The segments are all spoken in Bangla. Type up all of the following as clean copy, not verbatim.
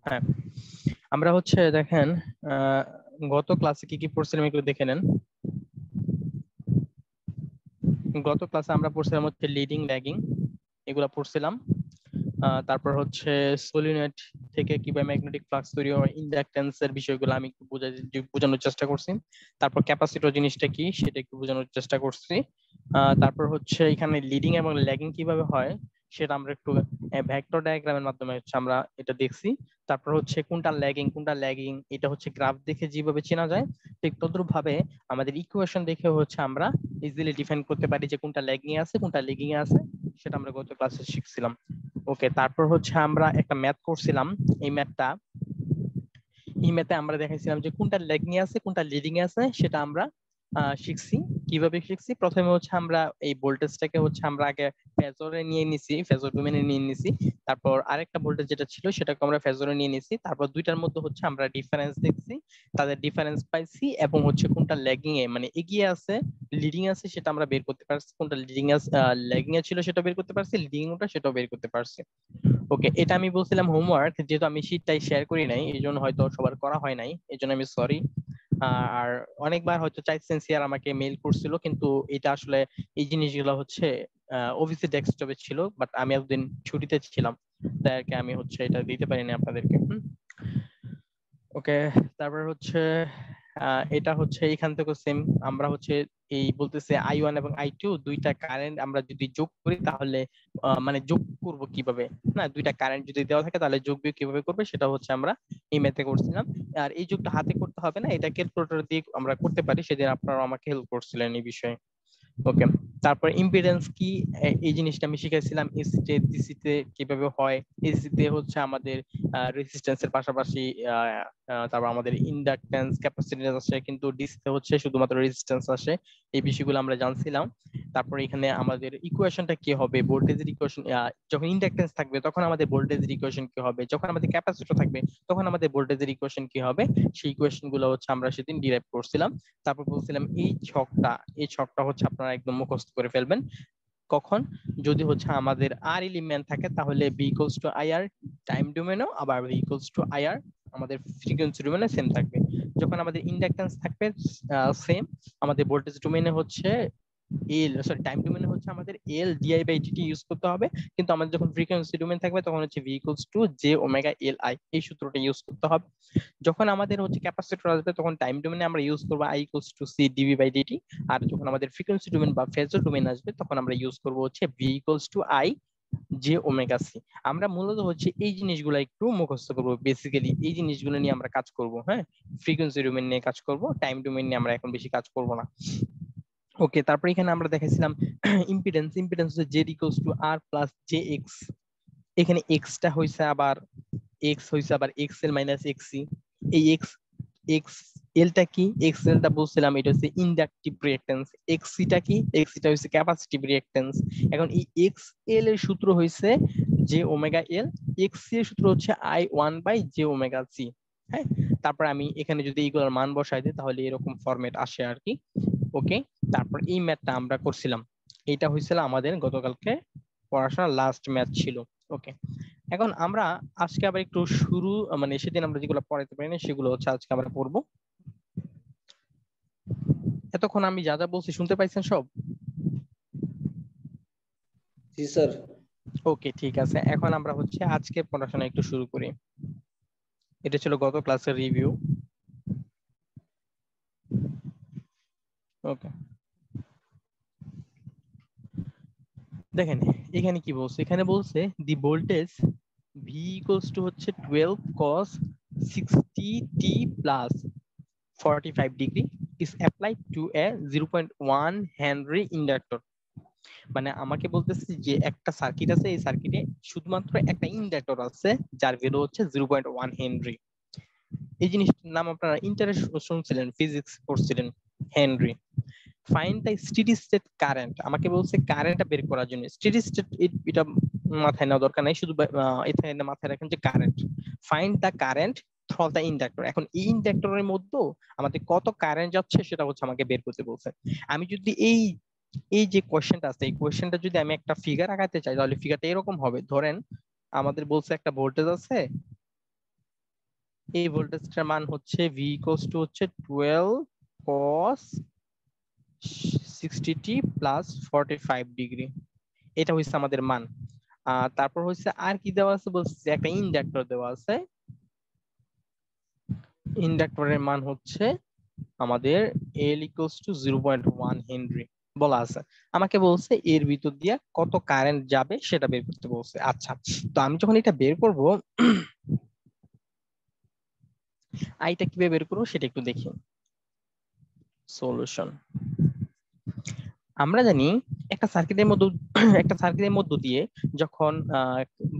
হ্যাঁ, আমরা হচ্ছে দেখেন গত ক্লাসে কি কি পড়ছিলাম একটু দেখে নেন। গত ক্লাসে আমরা পড়ছিলাম হচ্ছে লিডিং ল্যাগিং, এগুলা পড়ছিলাম। তারপর হচ্ছে সলিনয়েড থেকে কিভাবে ম্যাগনেটিক ফ্লাক্স তৈরি হয়, ইন্ডাকটেন্সের বিষয়গুলো আমি একটু বোঝানোর চেষ্টা করছি। তারপর ক্যাপাসিটর জিনিসটা কি সেটা একটু বোঝানোর চেষ্টা করছি। তারপর হচ্ছে এখানে লিডিং এবং ল্যাগিং কিভাবে হয় সেটা আমরা একটু ভেক্টর ডায়াগ্রামের মাধ্যমে হচ্ছে আমরা এটা দেখছি। তারপর হচ্ছে কোনটা ল্যাগিং এটা হচ্ছে গ্রাফ দেখে যেভাবে চেনা যায়, ঠিক তদ্রুপ ভাবে আমাদের ইকুয়েশন দেখে হচ্ছে আমরা ইজিলি ডিফাইন করতে পারি যে কোনটা ল্যাগিং এ আছে কোনটা লিডিং এ আছে। সেটা আমরা গত ক্লাসে শিখছিলাম। ওকে, তারপর হচ্ছে আমরা একটা ম্যাথ করছিলাম। এই ম্যাথে আমরা দেখাইছিলাম যে কোনটা ল্যাগিং এ আছে কোনটা লিডিং এ আছে, সেটা আমরা শিখছি। কিভাবে শিখছি, প্রথমে হচ্ছে আমরা এই ভোল্টেজটাকে হচ্ছে আমরা আগে ফেজরে নিয়ে নিছি, ফেজর ডোমেনে নিয়ে নিছি। তারপর আরেকটা ভোল্টেজ যেটা ছিল সেটাকে আমরা ফেজরে নিয়ে নিছি। তারপর দুইটার মধ্যে হচ্ছে আমরা ডিফারেন্স দেখছি, তাদের ডিফারেন্স পাইছি এবং হচ্ছে কোনটা ল্যাগিং এ মানে এগিয়ে আছে লিডিং আছে সেটা আমরা বের করতে পারছি, কোনটা লিডিং আছে ল্যাগিং এ ছিল সেটা বের করতে পারছি, লিডিং ওটা সেটাও বের করতে পারছি। ওকে, এটা আমি বলছিলাম হোমওয়ার্ক, যেহেতু আমি শীটটাই শেয়ার করি নাই এই জন্য হয়তো সবার করা হয় নাই, এই জন্য আমি সরি। আর অনেকবার হয়তো চাইছেন সিয়ার আমাকে মেইল করছিল, কিন্তু এটা আসলে এই জিনিসগুলো হচ্ছে অফিসে ডেস্কটপে ছিল, বাট আমি এতদিন ছুটিতে ছিলাম, তাই আর কি আমি হচ্ছে এটা দিতে পারিনি আপনাদেরকে। ওকে, তারপর হচ্ছে এটা হচ্ছে এখান থেকে সেম। আমরা হচ্ছে এই বলতেছে I1 এবং I2 দুইটা কারেন্ট আমরা যদি যোগ করি তাহলে মানে যোগ করব কিভাবে, না দুইটা কারেন্ট যদি দেওয়া থাকে তাহলে যোগ বিয়োগ কিভাবে করবে সেটা হচ্ছে আমরা এই ম্যাথে করছিলাম। আর এই যোগটা হাতে করতে হবে না, এটা ক্যালকুলেটর দিয়ে আমরা করতে পারি, সেদিন আপনারা আমাকে হেল্প করছিলেন এই বিষয়ে। ওকে, তারপর ইম্পিডেন্স কি এই জিনিসটা আমি শিখাইছিলাম। এসি তে ডিসি তে কিভাবে হয়, এসি তে হচ্ছে আমাদের রেজিস্ট্যান্সের পাশাপাশি তারপর আমাদের ইন্ডাকট্যান্স ক্যাপাসিট্যান্স আসে, কিন্তু ডিসি তে হচ্ছে শুধুমাত্র রেজিস্ট্যান্স আসে। এই বিষয়গুলো আমরা জানছিলাম। তারপর এখানে আমাদের ইকুয়েশনটা কি হবে, ভোল্টেজের ইকুয়েশন, যখন ইন্ডাকট্যান্স থাকবে তখন আমাদের ভোল্টেজের ইকুয়েশন কি হবে, যখন আমাদের ক্যাপাসিটর থাকবে তখন আমাদের ভোল্টেজের ইকুয়েশন কি হবে, সেই ইকুয়েশন গুলো হচ্ছে আমরা সেদিন ডিরাইভ করছিলাম। তারপর বলছিলাম এই ছকটা হচ্ছে আপনারা একদম মুখস্থ করে ফেলবেন। কখন, যদি হচ্ছে আমাদের আর এলিমেন্ট থাকে তাহলে B equals to I R time ডোমেনও, আবার B equals to I R আমাদের ফ্রিকোয়েন্সি ডোমেনে সেম থাকবে। যখন আমাদের ইন্ডাকট্যান্স থাকবে সেম, আমাদের ভোল্টেজ ডোমেনে হচ্ছে টাইম ডোমেনে হচ্ছে আমাদের এল ডিআই বাই ডিটি ইউজ করতে হবে। কিন্তু আমাদের যখন ফ্রিকোয়েন্সি ডোমেন থাকবে তখন হচ্ছে V equals two J omega L I, এই সূত্রটা ইউজ করতে হবে। যখন আমাদের হচ্ছে ক্যাপাসিটর আসবে তখন টাইম ডোমেনে আমরা ইউজ করবো I equals to C DV by DT. আর যখন আমাদের ফ্রিকোয়েন্সি ডোমেন বা ফেজর ডোমেন আসবে তখন আমরা ইউজ করবো হচ্ছে V equals to I J omega C. আমরা মূলত হচ্ছে এই জিনিসগুলো একটু মুখস্থ করবো, বেসিক্যালি এই জিনিসগুলো নিয়ে আমরা কাজ করব। হ্যাঁ, ফ্রিকোয়েন্সি ডোমেন নিয়ে কাজ করব, টাইম ডোমেন নিয়ে আমরা এখন বেশি কাজ করব না। ওকে, তারপর এখানে আমরা দেখাইছিলাম ইম্পিডেন্স হচ্ছে Z equals to R plus J X. এখানে এক্সটা হইছে আবার এক্স এল মাইনাস এক্সি। এই এক্স এলটা কি, এক্স এলটা বলছিলাম এটা হচ্ছে ইন্ডাকটিভ রিঅ্যাকট্যান্স, এক্সিটা কি, এক্সিটা হচ্ছে ক্যাপাসিটিভ রিঅ্যাকট্যান্স। এখন এই এক্স এল এর সূত্র হইছে জে ওমেগা এল, এক্সি এর সূত্র হচ্ছে I one by J omega C. হ্যাঁ, তারপর আমি এখানে যদি এইগুলোর মান বসাই দিই তাহলে এরকম ফরম্যাট আসে আর কি। ওকে, তারপর এই ম্যাথটা আমরা করছিলাম, এটা হয়েছিল আমাদের গতকালকে পড়াশোনার লাস্ট ম্যাথ ছিল। ওকে, এখন আমরা আজকে আবার একটু শুরু মানে সেদিন আমরা যেগুলো পড়াইতে পারি না সেগুলো হচ্ছে আজকে আমরা পড়বো। এতক্ষণ আমি যা যা বলছি শুনতে পাইছেন সব? জি স্যার। ওকে, ঠিক আছে, এখন আমরা হচ্ছে আজকে পড়াশোনা একটু শুরু করি। এটা ছিল গত ক্লাসের রিভিউ। ওকে, দেখেন এখানে কি বলছে, এখানে বলছে দি ভোল্টেজ ভি ইকুয়ালস টু হচ্ছে 12 cos 60t plus 45 degree is applied to a 0.1 Henry inductor. মানে আমাকে বলতেছে যে একটা সার্কিট আছে, এই সার্কিটে শুধুমাত্র একটা ইন্ডাক্টর আছে যার ভ্যালু হচ্ছে 0.1 হেনরি। এই জিনিসটার নাম আপনারা ইন্টারেস্ট শুনছিলেন, ফিজিক্স পড়ছিলেন, Henry. Find the steady state current, আমাকে বলছে কারেন্টটা বের করার জন্য। স্টেডি স্টেট এটা মাথায় নেওয়া দরকার নাই, শুধু এখানে মাথায় রাখেন যে current. Find the current through the inductor. এখন এই ইন্ডাক্টরের মধ্যে আমাদের কত কারেন্ট যাচ্ছে সেটা হচ্ছে আমাকে বের করতে বলছে। আমি যদি এই এই যে কোয়েশ্চেনটা আছে এই কোয়েশ্চেনটা যদি আমি একটা ফিগার আঁকাতে চাই তাহলে ফিগারটা এরকম হবে। ধরেন আমাদের বলছে একটা ভোল্টেজ আছে এই ভোল্টেজটার মান হচ্ছে v ইকুয়ালস টু হচ্ছে 12 cos 60t প্লাস 45 ডিগ্রি। এটা হচ্ছে আমাদের মান। তারপর হচ্ছে আর কি দেওয়া আছে বলছে, একটা ইন্ডাক্টর দেওয়া আছে। ইন্ডাক্টরের মান হচ্ছে আমাদের L ইকুয়ালস টু 0.1 হেনরি বলা আছে। আমাকে বলছে এর ভিতর দিয়ে কত কারেন্ট যাবে সেটা বের করতে বলছে। আচ্ছা, তো আমি যখন এটা বের করব, আইটা কিভাবে বের করবো সেটা একটু দেখি। সলিউশন, আমরা জানি একটা সার্কিটের মধ্যে একটা সার্কিটের মধ্য দিয়ে যখন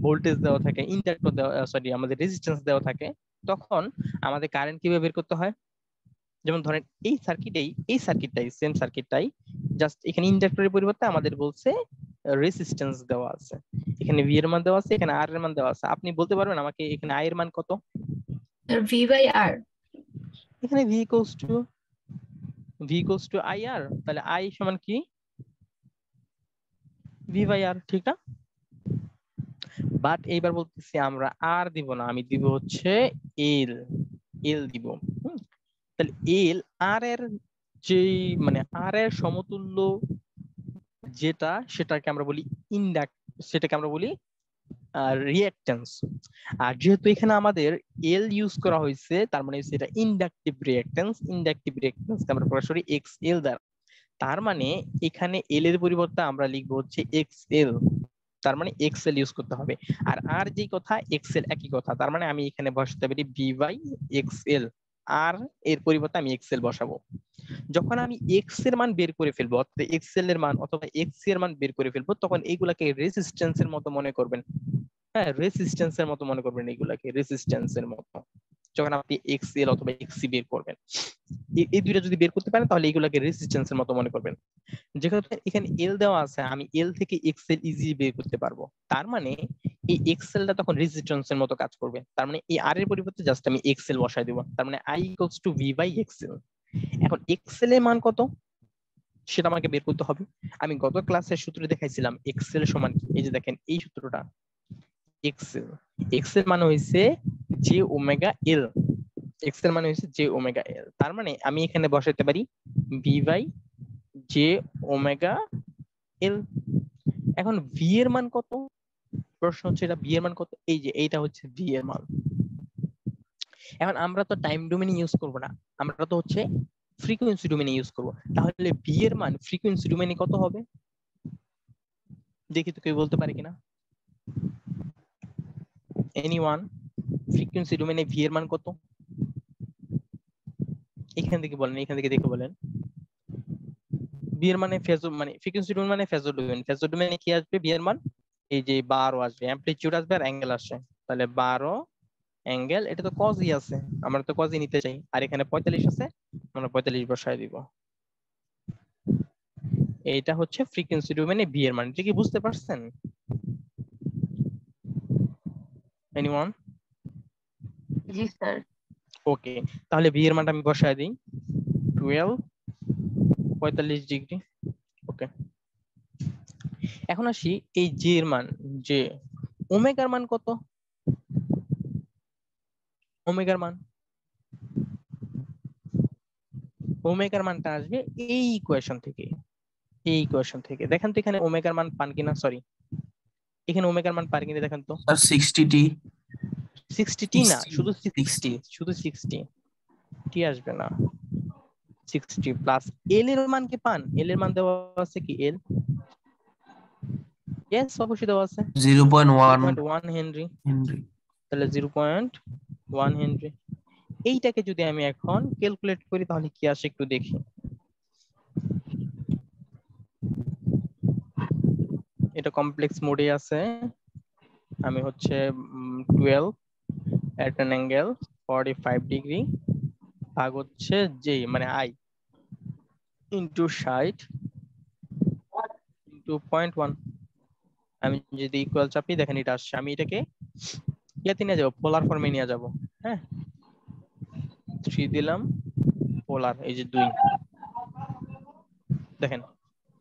ভোল্টেজ দেওয়া থাকে, ইন্ডাক্টর দেওয়া, সরি আমাদের রেজিস্ট্যান্স দেওয়া থাকে, তখন আমাদের কারেন্ট কিভাবে বের করতে হয়। যেমন ধরেন এই সার্কিটটাই সেম সার্কিটটাই, জাস্ট এখানে ইন্ডাক্টরের পরিবর্তে আমাদের বলছে রেজিস্ট্যান্স দেওয়া আছে। এখানে ভি এর মান দেওয়া আছে, এখানে আর এর মান দেওয়া আছে। আপনি বলতে পারবেন আমাকে এখানে আই এর মান কত? V/R। এখানে ভি ইকুয়ালস টু আই আর, তাহলে আই সমান কি? ভি বাই আর, ঠিক না? বাট এইবার বলতেছি আমরা আর দিব না, আমি দিব হচ্ছে এল। এল দিব। তাহলে এল আর এর যে, মানে আর এর সমতুল্য যেটা, সেটাকে আমরা বলি সেটাকে আমরা বলি রিঅ্যাকট্যান্স। আর যেহেতু এখানে আমাদের এল ইউজ করা হয়েছে, তার মানে এটা ইন্ডাকটিভ রিঅ্যাকট্যান্স। ইন্ডাকটিভ রিঅ্যাকট্যান্স আমরা সরাসরি এক্স এল দ্বারা, তার মানে এখানে এল এর পরিবর্তে আমরা লিখবো হচ্ছে এক্স এল। তার মানে এক্সেল ইউজ করতে হবে। আর যেই কথা এক্সেল একই কথা, তার মানে আমি এখানে বসাতে পারি বি বাই এক্সএল। আর এর পরিবর্তে আমি এক্সেল বসাবো। যখন আমি এক্স এর মান বের করে ফেলবো, অর্থাৎ এক্সেল এর মান অথবা এক্স এর মান বের করে ফেলবো, তখন এইগুলাকে রেজিস্ট্যান্সের মতো মনে করবেন। হ্যাঁ, রেজিস্ট্যান্সের মতো মনে করবেন, এইগুলাকে রেজিস্ট্যান্সের মতো যখন আপনি এক্সএল অথবা এক্সি বের করবেন। এই দুইটা যদি বের করতে পারেন তাহলে এইগুলাকে রেজিস্ট্যান্সের মতো মনে করবেন। যেহেতু এখানে এল দেওয়া আছে, আমি এল থেকে এক্সেল ইজিলি বের করতে পারবো। তার মানে এই এক্সেলটা তখন রেজিস্ট্যান্সের মতো কাজ করবে। তার মানে এই আর এর পরিবর্তে জাস্ট আমি এক্সেল বসাই দেবো। তার মানে I equals to V by X L. এখন এক্সেল এর মান কত সেটা আমাকে বের করতে হবে। আমি গত ক্লাসের সূত্র দেখাইছিলাম এক্সেল সমান কি, এই যে দেখেন এই সূত্রটা। এক্সেল, এক্সেল মানে হইছে জে ওমেগা এল। এক্সেল মানে হইছে জে ওমেগা এল। তার মানে আমি এখানে বসাইতে পারি V by J omega L. এখন ভি এর মান কত? প্রশ্ন হচ্ছে এটা ভি এর মান কত, এই যে এইটা হচ্ছে ভি এর মান। এখন আমরা তো টাইম ডোমেইন ইউজ করব না, আমরা তো হচ্ছে ফ্রিকোয়েন্সি ডোমেইন ইউজ করব। তাহলে ভি এর মান ফ্রিকোয়েন্সি ডোমেইনে কত হবে দেখি তো, কেউ বলতে পারে কিনা? এনিওয়ান? ফ্রিকোয়েন্সি ডোমেইনে ভি এর মান কত? এখান থেকে বলেন, এখান থেকে দেখে বলেন। ভি এর মানে ফেজর, মানে ফ্রিকোয়েন্সি ডোমেইন মানে ফেজর ডোমেইন। ফেজর ডোমেইনে কি আসবে ভি এর মান? এই যে 12 আসবে, অ্যামপ্লিটিউড আসবে আর অ্যাঙ্গেল আসে। তাহলে 12 অ্যাঙ্গেল, এটা তো কজই আছে, আমরা তো কজই নিতে চাই। আর এখানে 45 আছে, আমরা 45 বসায় দিব। এইটা হচ্ছে ফ্রিকোয়েন্সি ডোমেইনে ভি এর মান। এটা কি বুঝতে পারছেন? এনিওয়ান? জি স্যার। ওকে, তাহলে ভি এর মানটা আমি বসায় দিই 12 45 ডিগ্রি। ওকে, এখন আসি এই জে এর মান। যে ওমেগার মান কত? ওমেগার মান, ওমেগার মানটা আসবে এই ইকুয়েশন থেকে। এই ইকুয়েশন থেকে দেখেন তো এখানে ওমেগার মান পান কিনা, সরি এখানে ওমেগার মান পান কিনা দেখেন তো। Sir 60t। 60t না, শুধু 60, শুধু 60 টি আসবে না। 60 প্লাস এল এর মান কি পান? এল এর মান দেওয়া আছে কি? এল, ইয়েস অবশ্যই দেওয়া আছে 0.1 হেনরি। হেনরি। তাহলে 0.1 হেনরি। এইটাকে যদি আমি এখন ক্যালকুলেট করি তাহলে কি আসে একটু দেখি। এটা কমপ্লেক্স মোডে আছে। আমি হচ্ছে 12 at an angle 45 ডিগ্রি ভাগ হচ্ছে জে মানে আই ইন্টু 60 ইন্টু 0.1। আমি যদি ইকুয়াল চাপি দেখেন এটা আসছে। আমি এটাকে ইয়াতে নিয়ে যাবো, পোলার ফর্মে নিয়ে যাবো। হ্যাঁ, 3 দিলাম, পোলার এই যে 2, দেখেন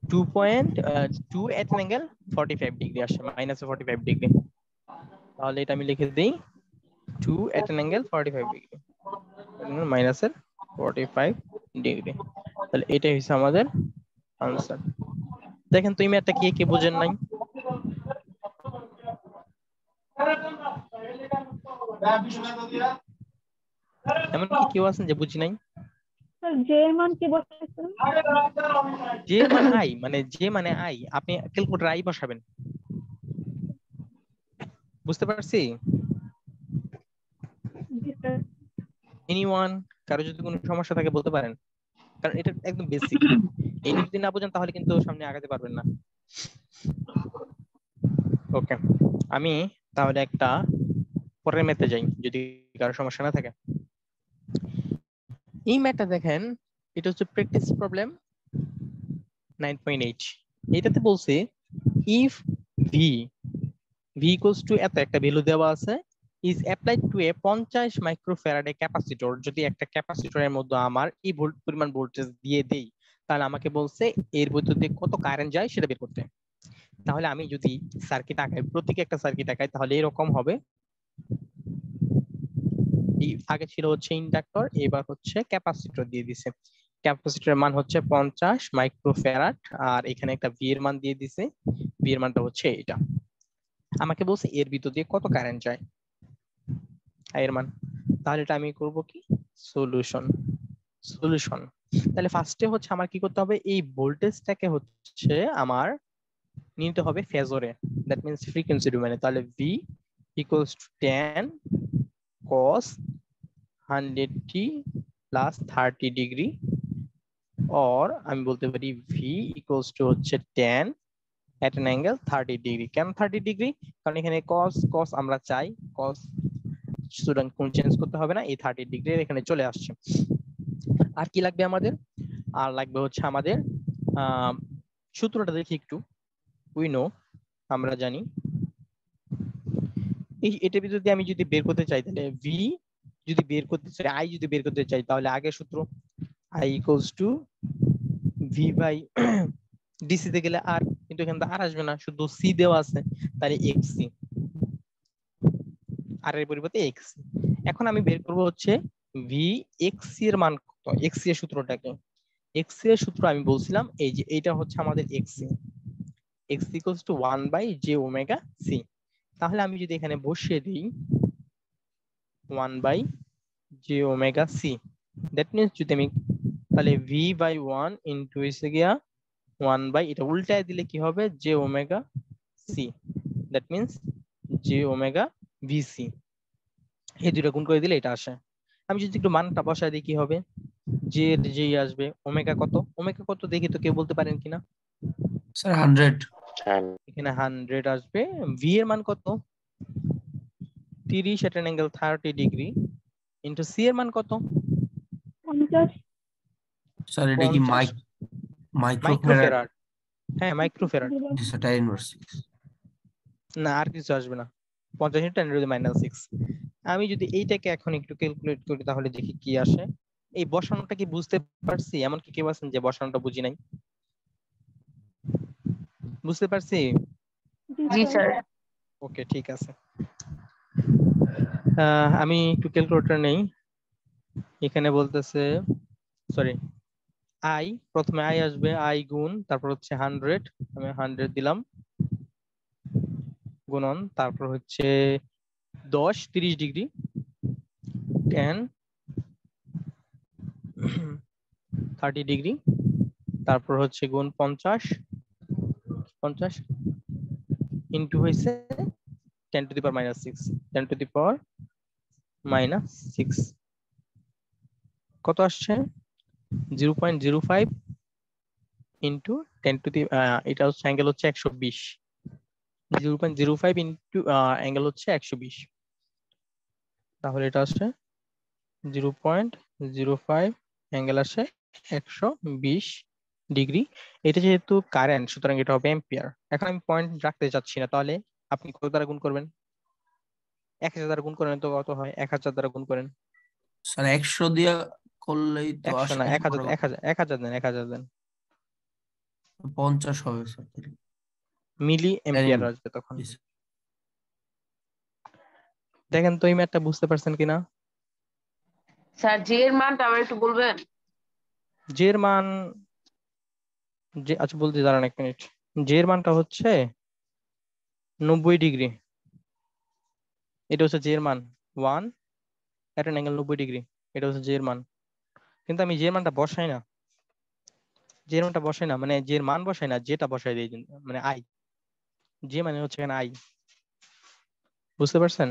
2.2 at an angle 45 ডিগ্রি আসে, মাইনাস 45 ডিগ্রি। তাহলে এটা আমি লিখে দিই 2 at an angle 45 degree minus এর 45 ডিগ্রি। তাহলে এটাই হচ্ছে আমাদের আনসার। দেখেন তো এই ম্যাথটা কে বুঝেন নাই? এমন কি কেউ আছেন যে বুঝি নাই? যে মান কি বলতেছেন? যে মানে আই, মানে যে মানে আই, আপনি ক্যালকুলেটর আই বসাবেন। বুঝতে পারছি? জি স্যার। এনিওয়ান, কারো যদি কোনো সমস্যা থাকে বলতে পারেন, কারণ এটা একদম বেসিক। এটা যদি না বুঝেন তাহলে কিন্তু সামনে আগাতে পারবেন না। ওকে, আমি তাহলে একটা পরের ম্যাথে যাই যদি কারো সমস্যা না থাকে। এই ম্যাথটা দেখেন, এটা হচ্ছে প্র্যাকটিস প্রবলেম 9.8। এটাতে বলছে ইফ ভি ইকুয়ালস টু এত একটা ভ্যালু দেওয়া আছে is applied to a 50 মাইক্রোফ্যারাডে capacitor, যদি একটা ক্যাপাসিটরের মধ্যে আমার এই পরিমাণ ভোল্টেজ দিয়ে দেই তাহলে আমাকে বলছে এর ভিতর দিয়ে কত কারেন্ট যায় সেটা বের করতে। তাহলে আমি যদি সার্কিট আঁকাই, প্রতীকে একটা সার্কিট আঁকাই, তাহলে এরকম হবে। আগে ছিল হচ্ছে ইন্ডাক্টর, এবার হচ্ছে ক্যাপাসিটর দিয়ে দিছে। ক্যাপাসিটরের মান হচ্ছে 50 মাইক্রোফ্যারাড, আর এখানে একটা ভি এর মান দিয়ে দিছে। ভি এর মানটা হচ্ছে এটা। আমাকে বলছে এর ভিতর দিয়ে কত কারেন্ট যায়, এর মান। তাহলে এটা আমি করব কি, সলিউশন। তাহলে ফার্স্টে হচ্ছে আমার কি করতে হবে, এই ভোল্টেজটাকে হচ্ছে আমার নিতে হবে ফেজরে, দ্যাট মিন্স ফ্রিকোয়েন্সি ডোমেইনে। তাহলে V equals two 10 cos 100t plus 30 degree, or আমি বলতে পারি ভি ইকুয়ালস টু হচ্ছে 10 at an angle 30 ডিগ্রি। কেন 30 ডিগ্রি? কারণ এখানে cos আমরা চাই, cos সুতরাং কোন চেঞ্জ করতে হবে না, এই 30 ডিগ্রি এখানে চলে আসছে। আর কি লাগবে আমাদের? আর লাগবে হচ্ছে আমাদের সূত্রটা দেখি একটু। উই নো, আমরা জানি এটা যদি আমি যদি বের করতে চাই, তাহলে ভি যদি বের করতে চাই, আই যদি বের করতে চাই, তাহলে আগের সূত্র I equals to V by DC তে গেলে আর, কিন্তু এখানে তো আর আসবে না, শুধু সি দেওয়া আছে, তাহলে এক্স সি, আর এর পরিবর্তে এক্স। এখন আমি বের করব হচ্ছে ভি এক্স সি এর মান কত। এক্স সি এর সূত্রটাকে, এক্স সি এর সূত্র আমি বলছিলাম এই যে এইটা হচ্ছে আমাদের X C, X equals to 1 by J omega C. তাহলে আমি যদি এখানে বসিয়ে দিই 1 by J omega C, that means যদি আমি তাহলে ভি বাই 1 ইনটু এসে গিয়া 1 বাই, এটা উল্টায় দিলে কি হবে, J omega C, that means J omega V C. এই দুটো গুণ করে দিলে এটা আসে। আমি যদি একটু মানটা বসায় দিই কি হবে, জে এর যেই আসবে, ওমেগা কত, ওমেগা কত দেখি তো কেউ বলতে পারেন কিনা? স্যার 100। এখানে 100 আসবে। ভি এর মান কত, 30 at an angle 30 degree, into C এর মান কত, 50। স্যার এটা কি 50 মাইক্রোফ্যারাড? মাইক্রোফ্যারাড। হ্যাঁ মাইক্রোফ্যারাড। জি স্যার 10/6। না আর কিছু আসবে না, 50 × 10⁻6। আমি যদি এইটাকে এখন একটু ক্যালকুলেট করি তাহলে দেখি কি আসে। এই বসানোটা কি বুঝতে পারছি? এমন কি কেউ আছেন যে বসানোটা বুঝি নাই? বুঝতে পারছি? জি স্যার। ওকে ঠিক আছে। আমি একটু ক্যালকুলেটর নেই। এখানে বলতেছে, সরি, আই, প্রথমে আই আসবে, আই গুণ তারপর হচ্ছে 100, আমি 100 দিলাম, গুণন তারপর হচ্ছে 10 30 ডিগ্রি, 10 30 ডিগ্রি, তারপর হচ্ছে গুণ 50 ইনটু হয়েছে 10 to the power minus 6, 10 to the power minus 6 কত আসছে, 0.05 ইনটু 10 টু দি, এটা হচ্ছে অ্যাঙ্গেল হচ্ছে 120, 0.05 ইনটু অ্যাঙ্গেল হচ্ছে 120, তাহলে এটা আসছে 0.05 অ্যাঙ্গেল আসে 120 ডিগ্রি। এটা যেহেতু কারেন্ট সুতরাং এটা হবে অ্যাম্পিয়ার। এখন আমি পয়েন্ট রাখতে চাচ্ছি না, তাহলে আপনি কত দ্বারা গুণ করবেন? 1000 দ্বারা গুণ করেন তো কত হয়, 1000 দ্বারা গুণ করেন। স্যার 100 দিয়া করলেই তো 100 আসে না, 1000 দেন, 1000 দেন, 50 হবে স্যার। মিলি অ্যাম্পিয়ার আসবে তখন। জি স্যার। দেখেন তো এই ম্যাথটা বুঝতে পারছেন কিনা। স্যার জে এর মানটা আবার একটু বলবেন? জে এর মান, যে আচ্ছা বলতে দাঁড়ান এক মিনিট। জে এর মানটা হচ্ছে 90 ডিগ্রি। এটা হচ্ছে জে এর মান 1 এট অ্যান অ্যাঙ্গেল 90 ডিগ্রি। এটা হচ্ছে জে এর মান। কিন্তু আমি জে এর মানটা বসাই না, জে এর মানটা বসাই না, মানে জে এর মান বসাই না, যেটা বসাই দিই, মানে আই। জে মানে হচ্ছে এখানে আই। বুঝতে পারছেন?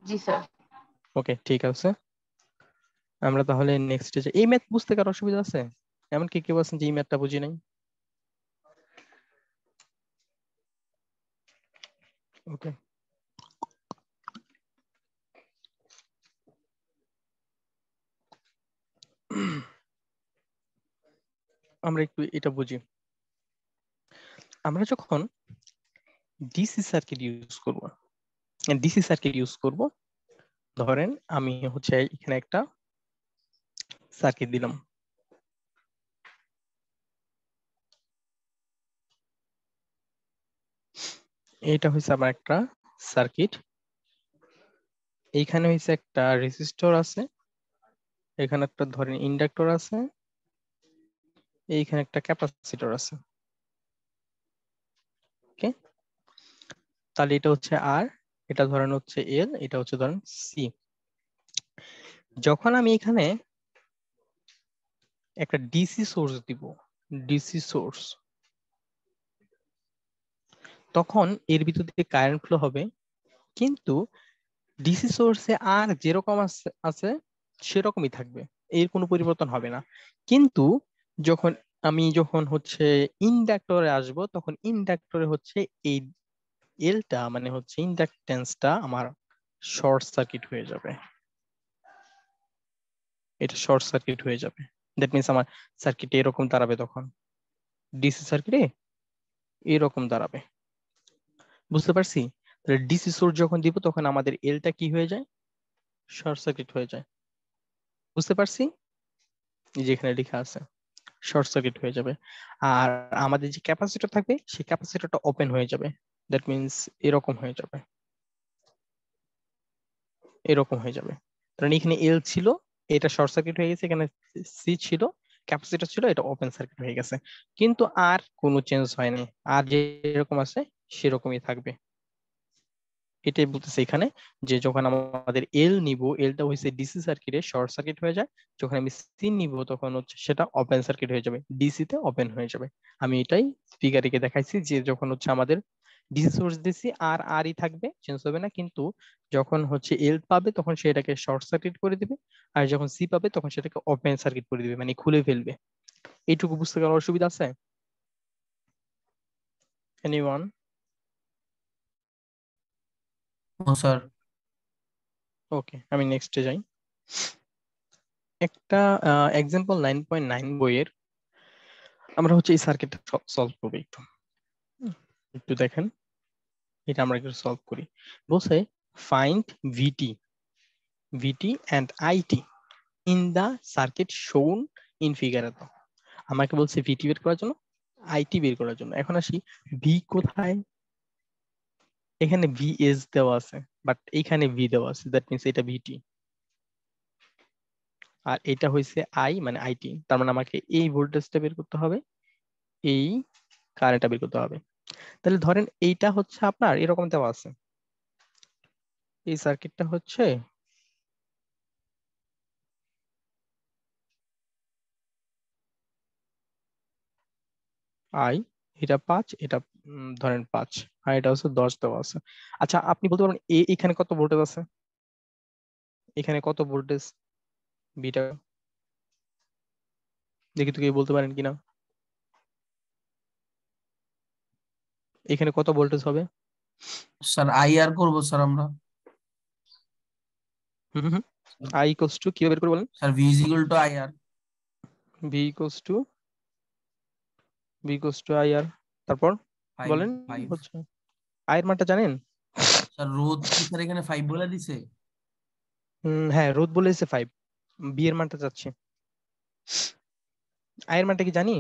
জি স্যার। ওকে ঠিক আছে, আমরা তাহলে নেক্সট যে এই ম্যাথ বুঝতে কারো অসুবিধা আছে? এমন কি কেউ আছেন যে এই ম্যাথটা বুঝি নাই? ওকে, আমরা একটু এটা বুঝি। আমরা যখন ডিসি সার্কিট ইউজ করব, ধরেন আমি হচ্ছে এখানে একটা সার্কিট দিলাম, এটা হচ্ছে আমার একটা সার্কিট। এইখানে হচ্ছে একটা রেজিস্টর আছে, এখানে একটা ধরেন ইন্ডাক্টর আছে, এইখানে একটা ক্যাপাসিটর আছে। ওকে, তাহলে এটা হচ্ছে আর, এটা ধরেন হচ্ছে এল, এটা হচ্ছে ধরেন সি। যখন আমি এখানে একটা ডিসি সোর্স দিব, ডিসি সোর্স, তখন এর ভিতর দিয়ে কারেন্ট ফ্লো হবে, কিন্তু ডিসি সোর্সে আর যেরকম আছে সেরকমই থাকবে, এর কোনো পরিবর্তন হবে না। কিন্তু যখন হচ্ছে ইন্ডাক্টরে আসব, তখন ইন্ডাক্টরে হচ্ছে এই এলটা মানে হচ্ছে ইন্ডাকটেন্সটা আমার শর্ট সার্কিট হয়ে যাবে, এটা শর্ট সার্কিট হয়ে যাবে। দ্যাট মিনস আমার সার্কিট এরকম দাঁড়াবে, তখন ডিসি সার্কিটে এরকম দাঁড়াবে। বুঝতে পারছি? তাহলে ডিসি সোর্স যখন দিব তখন আমাদের এলটা কি হয়ে যায়? শর্ট সার্কিট হয়ে যায়। বুঝতে পারছি? এই যে এখানে লেখা আছে শর্ট সার্কিট হয়ে যাবে। আর আমাদের যে ক্যাপাসিটর থাকবে সেই ক্যাপাসিটরটা ওপেন হয়ে যাবে। দ্যাট মিনস এরকম হয়ে যাবে, এরকম হয়ে যাবে। কারণ এখানে এল ছিল, এটা শর্ট সার্কিট হয়ে গেছে, এখানে সি ছিল, ক্যাপাসিটর ছিল, এটা ওপেন সার্কিট হয়ে গেছে। কিন্তু আর কোনো চেঞ্জ হয়নি, আর যেরকম আছে সেরকমই থাকবে। এটাই বলতেছে এখানে, যে যখন আমাদের এল নিব, এলটা হচ্ছে ডিসি সার্কিটে শর্ট সার্কিট হয়ে যায়, যখন আমি সি নিব তখন হচ্ছে সেটা ওপেন সার্কিট হয়ে যাবে, ডিসি তে ওপেন হয়ে যাবে। আমি এটাই ফিগারে দেখাইছি, যে যখন হচ্ছে আমাদের ডিসি সোর্স দিছি আর আরই থাকবে, চেঞ্জ হবে না, কিন্তু যখন হচ্ছে এল পাবে তখন সেটাকে শর্ট সার্কিট করে দিবে, আর যখন সি পাবে তখন সেটাকে ওপেন সার্কিট করে দিবে, মানে খুলে ফেলবে। এইটুকু বুঝতে কারো অসুবিধা আছে? এনিওয়ান? ও স্যার। ওকে, আমি নেক্সটে যাই। একটা এক্সাম্পল 9.9 বইয়ের আমরা হচ্ছে এই সার্কিটটা সলভ করবো একটু। একটু দেখেন, এটা আমরা একটু সলভ করি। বলছে find V T and I T in the circuit shown in figure. আমাকে বলছে ভিটি বের করার জন্য, আইটি বের করার জন্য। এখন আসি, ভি কোথায়? এখানে ভিএস দেওয়া আছে, বাট এখানে ভি দেওয়া আছে, দ্যাট মিনস এটা ভিটি, আর এটা হয়েছে আই মানে আইটি। তার মানে আমাকে এই ভোল্টেজটা বের করতে হবে, এই কারেন্টটা বের করতে হবে। তাহলে ধরেন এইটা হচ্ছে আপনার এরকম দেওয়া আছে, এই সার্কিটটা হচ্ছে আই, এটা 5, এটা ধরেন 5, আর এটা হচ্ছে 10 দেওয়া আছে। আচ্ছা আপনি বলতে পারবেন এখানে কত ভোল্টেজ আছে? এখানে কত ভোল্টেজ বিটা? দেখি তো, কি বলতে পারেন কিনা? এখানে কত ভোল্টেজ হবে? স্যার আইআর করবো স্যার আমরা। আই ইকুয়ালস টু, কিভাবে বের করে বলেন? Sir V is equal to IR. V equals to I R, তারপর 5 বলেন 5 হচ্ছে আই এর মানটা জানেন? স্যার রোদ কি স্যার এখানে 5 বলে দিছে? হ্যাঁ, রোধ বলেছে 5, বি এর মানটা চাচ্ছি। আই এর মানটা কি জানি?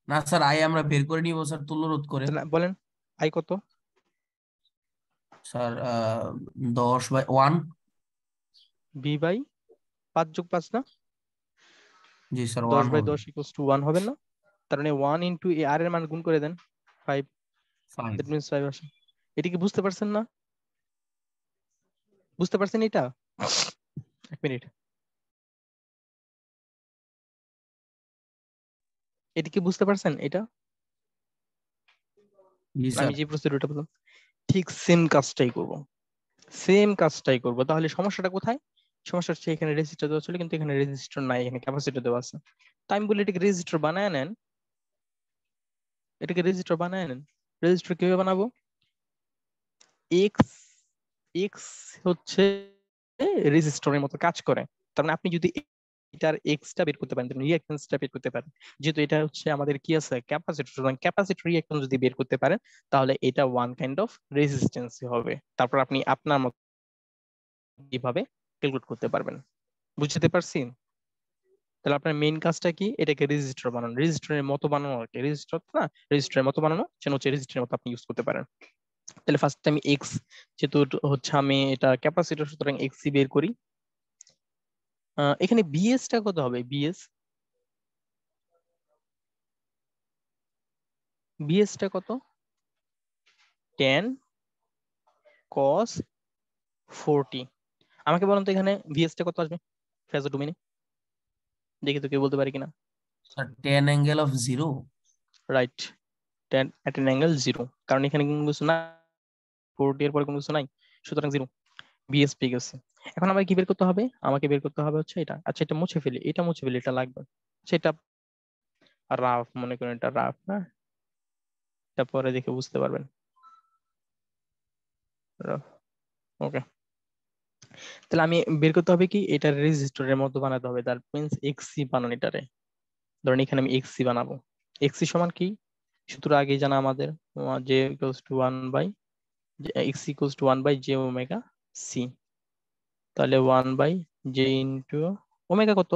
না স্যার আই আমরা বের করে নিব স্যার তুল্য রোধ করে। বলেন আই কত? স্যার 10/1। বি বাই 5 যোগ 5 না, জি স্যার 10 1 বাই হবে। 10 ইকুয়ালস টু 1 হবে না? তার মানে 1 ইনটু আর এর মান গুণ করে দেন 5, 5। দ্যাট মিন্স 5 আসে। এটা কি বুঝতে পারছেন না? বুঝতে পারছেন এটা? এক মিনিট, এটা কি বুঝতে পারছেন এটা? জি আমি স্যার। যে প্রসিডিউরটা বললাম ঠিক সেম কাজটাই করব, সেম কাজটাই করব। তাহলে সমস্যাটা কোথায়? সমস্যা হচ্ছে এখানে রেজিস্টার দেওয়া ছিল কিন্তু এখানে রেজিস্টার নাই, এখানে ক্যাপাসিটর দেওয়া আছে। তাই আমি বলি এটাকে রেজিস্টার বানায় নেন, এটাকে রেজিস্টার বানায় নেন। রেজিস্টার কিভাবে বানাবো? এক্স, এক্স হচ্ছে রেজিস্টরের মতো কাজ করে। তার মানে আপনি যদি এটার এক্সটা বের করতে পারেন, রিঅ্যাকট্যান্সটা বের করতে পারেন। যেহেতু এটা হচ্ছে আমাদের কি আছে, ক্যাপাসিটর, সুতরাং ক্যাপাসিটর রিঅ্যাকট্যান্স যদি বের করতে পারেন তাহলে এটা ওয়ান কাইন্ড অফ রেজিস্ট্যান্স হবে। তারপর আপনি আপনার মতো কিভাবে ক্যালকুলেট করতে পারবেন। বুঝতে পারছি? তাহলে আপনার মেইন কাজটা কি? এটাকে রেজিস্টার বানানো, রেজিস্টারের মতো বানানো আর কি। রেজিস্টার না, রেজিস্টারের মতো বানানো যেন হচ্ছে রেজিস্টারের মতো আপনি ইউজ করতে পারেন। তাহলে ফার্স্ট আমি এক্স, যেহেতু হচ্ছে আমি এটা ক্যাপাসিটর সুতরাং এক্স বের করি। এখানে বিএস টা কত হবে? বিএস, বিএস টা কত? 10 cos 40। আমাকে বলুন তো এখানে বিএস টা কত আসবে ফেজর ডোমেইনে, দেখি তো কেউ বলতে পারে কিনা। Sir 10 angle of 0। Right, 10 at an angle 0, কারণ এখানে কোনো কিছু না, 40 এর পরে কোনো কিছু নাই, সুতরাং 0। বিএস পেয়ে গেছে। এখন আমাকে কি বের করতে হবে? আমাকে বের করতে হবে হচ্ছে এটা। আচ্ছা এটা মুছে ফেলি, এটা মুছে ফেলি, এটা লাগবে। সেটা রাফ মনে করেন, এটা রাফ, হ্যাঁ, এটা পরে দেখে বুঝতে পারবেন। রাফ, ওকে। তাহলে আমি বের করতে হবে কি, এটা রেজিস্টরের মতো বানাতে হবে। দ্যাট মিন্স এক্সি বানান এটারে। ধরেন এখানে আমি এক্সি বানাবো। এক্সি সমান কি সূত্র আগেই জানা আমাদের, J equals to 1 by X equals to 1 by J omega C. তাহলে 1 বাই জে ইন্টু ওমেগা কত?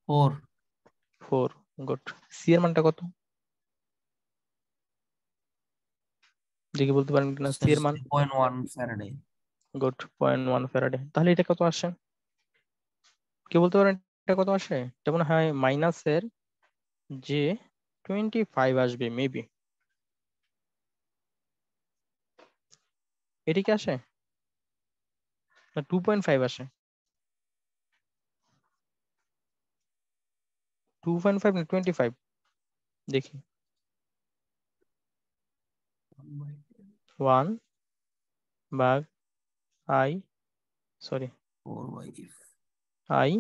4। 4। গুড। সি এর মানটা কত দেখি বলতে পারেন কিনা? সি স্যার এর মান 0.1 ফ্যারাডে। Good, 0.1 Faraday. তাহলে এটা কত আসে? কেউ বলতে পারেন এটা কত আসে? এটা মনে হয় মাইনাসের যে 25 আসবে মেবি। এটা কি আসে না 2.5 আসে? 2.5 না 25 দেখি। 1 ভাগ I, sorry 4/f। I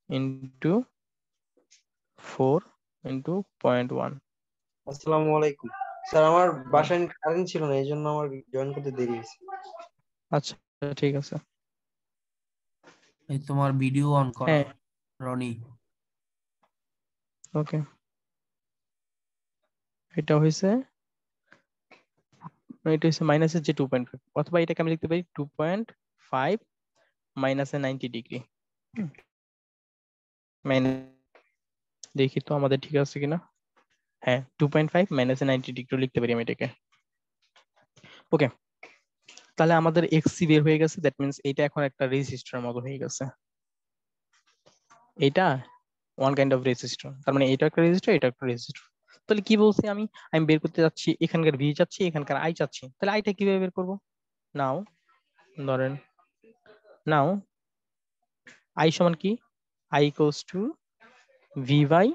into 4 into 0.1। আসসালামু আলাইকুম স্যার, আমার বাসায় কারেন্ট ছিল না, এই জন্য আমার জয়েন করতে দেরি হয়েছে। আচ্ছা ঠিক আছে। এই তোমার ভিডিও অন করো হ্যাঁ রনি। ওকে, এটা হয়েছে, এটা হচ্ছে মাইনাসের যে 2.5, অথবা এটাকে আমি লিখতে পারি 2.5 মাইনাসে 90 ডিগ্রি। দেখি তো আমাদের ঠিক আছে কিনা। হ্যাঁ 2.5 মাইনাসে 90 ডিগ্রি লিখতে পারি আমি এটাকে। ওকে, তাহলে আমাদের এক্সি বের হয়ে গেছে। দ্যাট মিন্স এটা এখন একটা রেজিস্টারের মতো হয়ে গেছে। এটা ওয়ান কাইন্ড অফ রেজিস্টার, তার মানে এটা একটা রেজিস্টার, এটা একটা রেজিস্টার। তাহলে কি বলছি আমি? আমি বের করতে যাচ্ছি এখানকার ভি চাচ্ছি, এখানকার আই চাচ্ছি। তাহলে আইটা কিভাবে বের করব? নাও ধরেন, নাও আই সমান কি? I equals to V by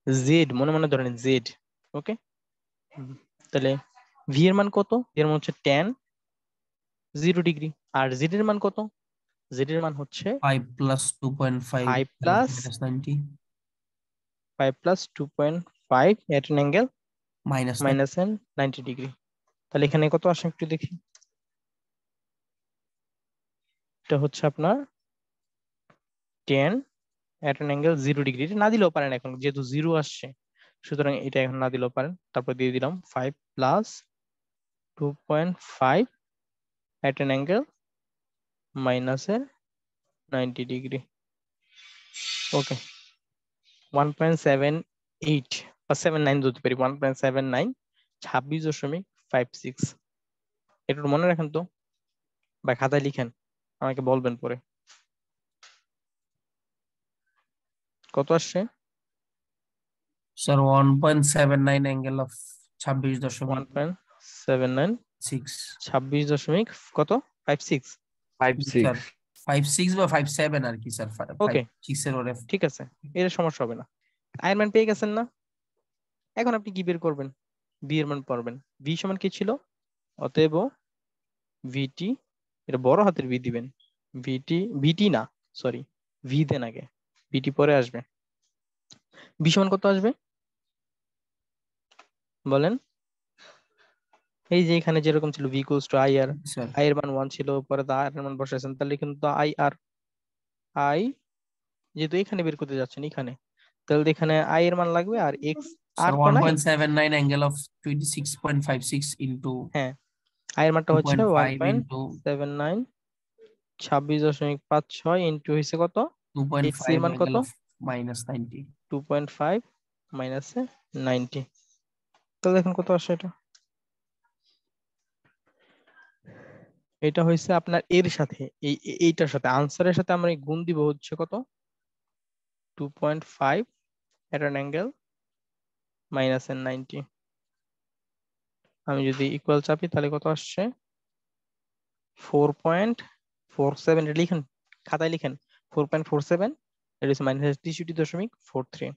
Z, মনে মনে ধরেন জেড। ওকে, তাহলে ভি এর মান কত? এর মান হচ্ছে tan 0 ডিগ্রি। আর জেড এর মান কত? জেড এর মান হচ্ছে 5 plus 2.5 5 plus minus 90 5 plus 2.5 at an angle minus minus 90 degree. তাহলে এখানে কত আসে একটু দেখি। এটা হচ্ছে আপনার 10 এট অ্যান অ্যাঙ্গেল 0 ডিগ্রি। এটা না দিলেও পারেন এখন, যেহেতু 0 আসছে সুতরাং এটা এখন না দিলেও পারেন। তারপর দিয়ে দিলাম 5 plus 2.5 at an angle minus 90 degree. Okay, 1.78 বা 79 ধরতে পারি, 1.79 26.56। একটু মনে রাখেন তো, বা খাতায় লিখেন, আমাকে বলবেন পরে। কত আসছে? স্যার 1.79 অ্যাঙ্গেল অফ 26.6 1.79 26 কত 56। 5-6 স্যার 5.6 বা 5.7 আর কি স্যার, ওকে 5.6 এর ওরে। ঠিক আছে, এর সমস্যা হবে না। আয়ের মান পেয়ে গেছেন না? এখন আপনি কি বের করবেন? ভি এর মান পারবেন। ভি সমান কি ছিল? অতএব ভিটি, এটা বড় হাতের ভি দিবেন। ভিটি না, সরি, ভি দেন আগে, ভিটি পরে আসবে। ভি সমান কত আসবে বলেন? এই যে এখানে যেরকম ছিল V equals to I R, sir I এর মান 1 ছিল, পরে তো আর এর মান বসাইছেন, তাহলে কিন্তু আই আর, আই যেহেতু এখানে বের করতে যাচ্ছেন এখানে, তাহলে এখানে আই এর মান লাগবে আর এক্স আর স্যার তো নাই। 1.79 অ্যাঙ্গেল অফ 26.56 ইনটু হ্যাঁ, আই এর মানটা হচ্ছে 2.5 ইনটু 1.79 26.56 ইন্টু হয়েছে কত, এক্স এর 2.5 মান কত, অ্যাঙ্গেল অফ -90। 2.5 মাইনাস 90। তাহলে দেখুন কত আসে এটা। এটা হয়েছে আপনার এর সাথে এইটার সাথে আনসারের সাথে আমরা এই গুণ দিব হচ্ছে কত, 2.5 এট অ্যান অ্যাঙ্গেল মাইনাস 90। আমি যদি ইকুয়াল চাপি তাহলে কত আসছে, 4.47। লিখেন, খাতায় লিখেন 4.47, এটা হচ্ছে মাইনাস 63.43।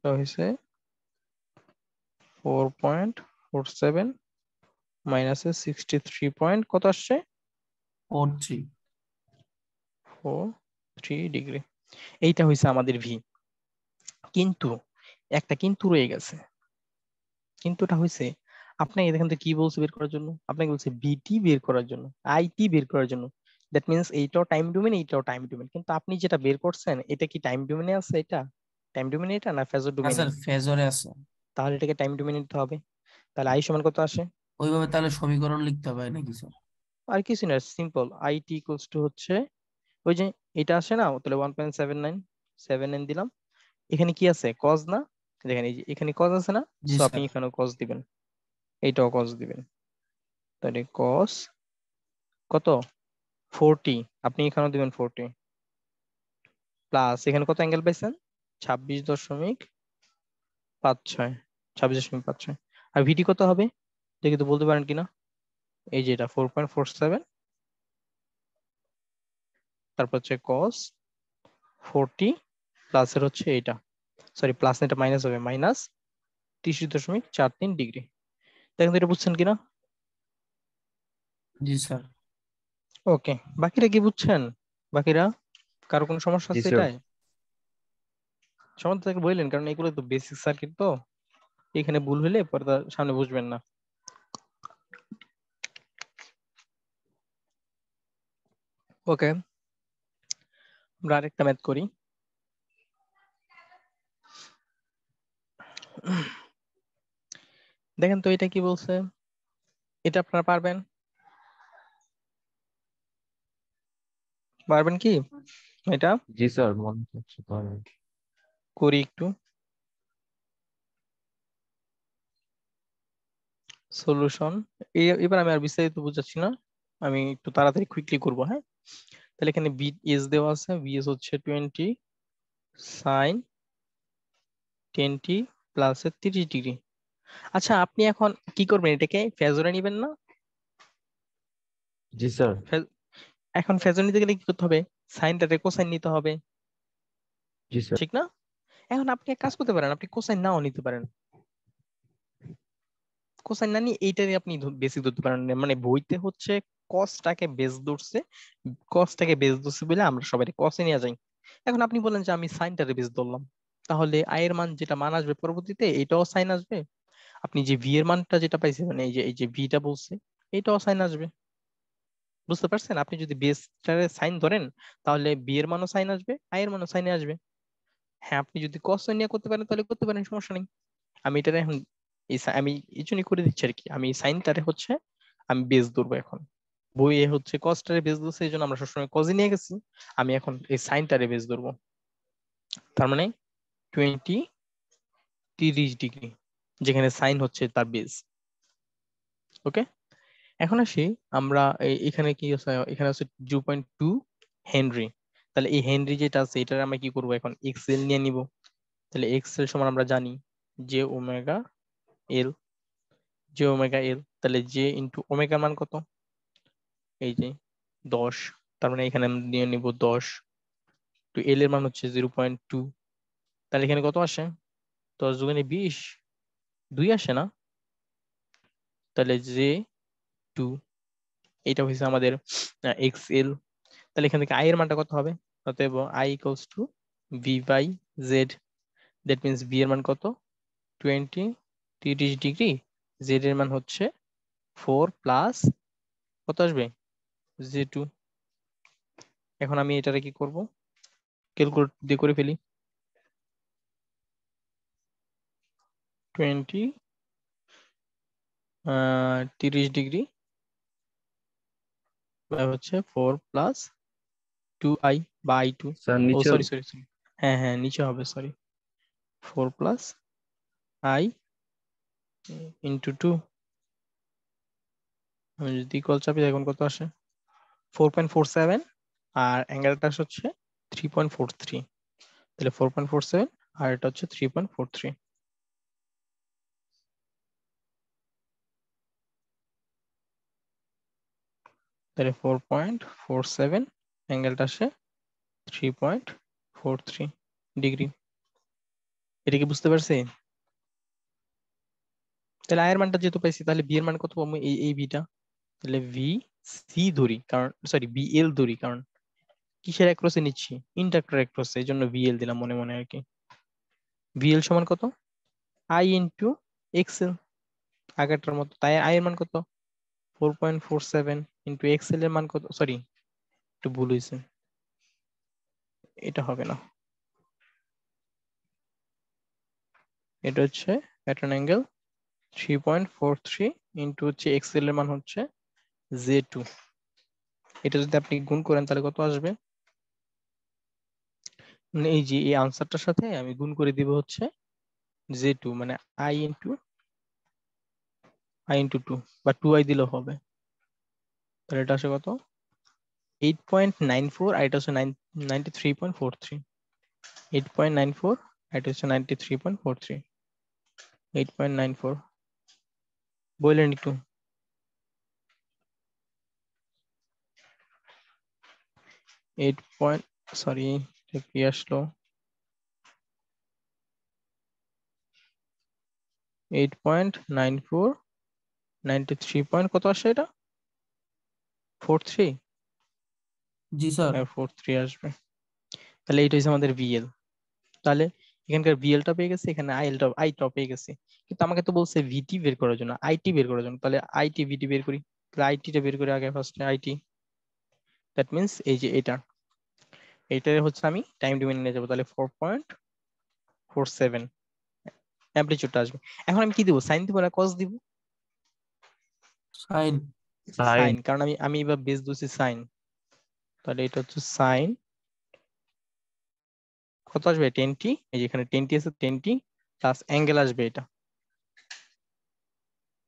হয়েছে 4.47 মাইনাস 63 পয়েন্ট কত আসছে, 43। 43 ডিগ্রি। এইটা হয়েছে আমাদের ভি। কিন্তু একটা কিন্তু রয়ে গেছে। কিন্তুটা হয়েছে, আপনাকে এখান থেকে কি বলছে বের করার জন্য? আপনাকে বলছে বিটি বের করার জন্য, আইটি বের করার জন্য। দ্যাট মিনস এইটাও টাইম ডোমেন, এইটাও টাইম ডোমেন, কিন্তু আপনি যেটা বের করছেন এটা কি টাইম ডোমেনে আছে? এটা টাইম ডোমেনে, এটা না ফেজর না ডোমেনে? স্যার ফেজরে আছে। তাহলে এটাকে টাইম ডোমেনে নিতে হবে। তাহলে আই সমান কত আসে? ওইভাবে তাহলে সমীকরণ লিখতে হবে নাকি স্যার? আর কিছু না, সিম্পল, আইটি ইকুয়ালস টু হচ্ছে ওই যে এটা আসে না, তাহলে 1.79 দিলাম। এখানে কি আছে, কজ না? দেখেন এই যে এখানে কজ আছে না, জি সো আপনি স্যার। এখানেও কজ দিবেন, এইটাও কজ দিবেন। তাহলে কস কত, 40, আপনি এখানেও দিবেন 40, প্লাস এখানে কত অ্যাঙ্গেল পাইছেন, 26.56, 26.56। আর ভিটি কত হবে দেখি তো, বলতে পারেন কিনা? এই যে এটা 4.47, তারপর হচ্ছে কস 40 প্লাস এর হচ্ছে এটা, সরি প্লাস এটা মাইনাস হবে, মাইনাস 33.43 ডিগ্রি। দেখেন তো এটা বুঝছেন কিনা? জি স্যার। ওকে, বাকিরা কি বুঝছেন? বাকিরা কারো কোনো সমস্যা জি আছে স্যার। এটাই? সমস্যা থেকে বললেন, কারণ এগুলো তো বেসিক সার্কিট, তো এখানে ভুল হলে পরে তার সামনে বুঝবেন না। ওকে, আমরা আরেকটা ম্যাথ করি। দেখেন তো এটা কি বলছে, এটা আপনারা পারবেন? পারবেন কি এটা? জি স্যার, মনে হচ্ছে তাহলে। করি একটু সলিউশন। এবার আমি আর বিস্তারিত বুঝাচ্ছি না, আমি একটু তাড়াতাড়ি কুইকলি করব, হ্যাঁ? তাহলে এখানে বিএস দেওয়া আছে, বিএস হচ্ছে 20 সাইন 20 প্লাস 30 ডিগ্রি। আচ্ছা, আপনি এখন কি করবেন, এটাকে ফেজরে নেবেন না? জি স্যার। এখন ফেজর নিতে গেলে কি করতে হবে, সাইনটাকে কোসাইন নিতে হবে, জি স্যার। ঠিক না? এখন আপনি এক কাজ করতে পারেন, আপনি কোসাইন নাও নিতে পারেন। কোসাইন না নিয়ে এইটারই আপনি বেসিক ধরতে পারেন, মানে বইতে হচ্ছে কসটাকে বেস ধরছে, কসটাকে বেস ধরছে বলে আমরা সবাই কসে নিয়ে যাই। এখন আপনি বলেন যে আমি সাইনটারে বেস ধরলাম, তাহলে আই এর মান যেটা মান আসবে পরবর্তীতে এটাও সাইন আসবে। আপনি যে ভি এর মানটা যেটা পাইছেন, মানে এই যে ভিটা বলছে, এটাও সাইন আসবে। বুঝতে পারছেন? আপনি যদি বেসটারে সাইন ধরেন তাহলে বি এর মানও সাইন আসবে, আই এর মানও সাইনে আসবে। হ্যাঁ, আপনি যদি কস নিয়ে করতে পারেন তাহলে করতে পারেন, সমস্যা নেই। আমি এটা এখন আমি এই জন্যই করে দিচ্ছি আর কি, আমি সাইনটারে হচ্ছে আমি বেস ধরবো এখন। বইয়ে হচ্ছে কসটারে বেস ধরছে, এই জন্য আমরা সবসময় কজই নিয়ে গেছি। আমি এখন এই সাইনটারে বেস ধরবো। তার মানে 20 30 ডিগ্রি, যেখানে সাইন হচ্ছে তার বেস। ওকে, এখন আসি আমরা এখানে কি আছে, এখানে আছে 0.2 হেনরি। তাহলে এই হেনরি যেটা আছে এটার আমরা কি করব, এখন এক্সএল নিয়ে নিব। তাহলে এক্সএল সমান আমরা জানি জে ওমেগা এল, জে ওমেগা এল। তাহলে জে ইন্টু ওমেগা মান কত, এই যে 10, তার মানে এখানে আমরা নিয়ে নিব 10, তো এল এর মান হচ্ছে 0.2। তাহলে এখানে কত আসে, 10 দুগুণে 20, 2 আসে না? তাহলে জে 2, এটা হয়েছে আমাদের এক্সএল। তাহলে এখান থেকে আই এর মানটা কত হবে, অতএব I equals to V by Z. That means V এর মান কত, 30 ডিগ্রি, জেড এর মান হচ্ছে 4 প্লাস কত আসবে, জে 2। এখন আমি এটারে কি করব, ক্যালকুলেট দিয়ে করে ফেলি। 30 ডিগ্রি হচ্ছে 4 প্লাস 2i বা i2, স্যার ও নিচে সরি সরি সরি, হ্যাঁ হ্যাঁ নিচে হবে, সরি, 4 প্লাস i ইন্টু 2। আমি যদি ইকুয়াল চাপি এখন কত আসে, 4.47, আর অ্যাঙ্গেলটা হচ্ছে 3.43। তাহলে 4.47 আর এটা হচ্ছে 3.43। তাহলে 4.47, অ্যাঙ্গেলটা আসে 3.43 ডিগ্রি। এটা কি বুঝতে পারছি? তাহলে আয়ের মানটা যেহেতু পাইছি, তাহলে বি এর মান কত পাবো, এই বিটা। তাহলে ভি সি ধরি, কারণ সরি বি এল ধরি, কারণ কিসের অ্যাক্রসে নিচ্ছি, ইন্ডাক্টর অ্যাক্রসে, এই জন্য ভিএল দিলাম মনে মনে আর কি। ভিএল সমান কত, আই ইন্টু এক্সএল, আগেরটার মতো। তাই আই এর মান কত, 4.47 ইন্টু এক্সএল এর মান কত, সরি একটু ভুল হয়েছে, এটা হবে না, এটা হচ্ছে অ্যাট অ্যান অ্যাঙ্গেল 3.43 ইন্টু হচ্ছে এক্সএল এর মান হচ্ছে Z2। এটা যদি আপনি গুণ করেন তাহলে কত আসবে, মানে এই যে এই আনসারটার সাথে আমি গুণ করে দিব হচ্ছে Z2, মানে i ইন্টু 2 বা 2i দিলেও হবে। তাহলে এটা আসে কত, 8.94, আর এটা হচ্ছে 93.43। 8.94 আর এটা হচ্ছে 93.43। 8.94 বললেন একটু, 8 পয়েন্ট, সরি কি আসলো, 8.94, 93 পয়েন্ট কত আসে, এটা 43, জি স্যার। হ্যাঁ 43 আসবে। তাহলে এইটা হচ্ছে আমাদের ভিএল। তাহলে এখানকার ভিএলটা পেয়ে গেছে, এখানে আইটাও পেয়ে গেছে, কিন্তু আমাকে তো বলছে ভিটি বের করার জন্য, আইটি বের করার জন্য। তাহলে আইটি ভিটি বের করি, তাহলে আইটিটা বের করি আগে ফার্স্টে, আইটি দ্যাট মিনস এই যে এইটার হচ্ছে আমি টাইম ডোমেইনে নিয়ে যাবো। তাহলে 4.47 অ্যামপ্লিটিউডটা আসবে। এখন আমি কি দিব, সাইন দিব না কস দিব, সাইন। সাইন সাইন, কারণ আমি এবার বেস দিচ্ছি সাইন। তাহলে এটা হচ্ছে সাইন কত আসবে, 10t, এই যে এখানে 10t আছে, 10t প্লাস অ্যাঙ্গেল আসবে এটা,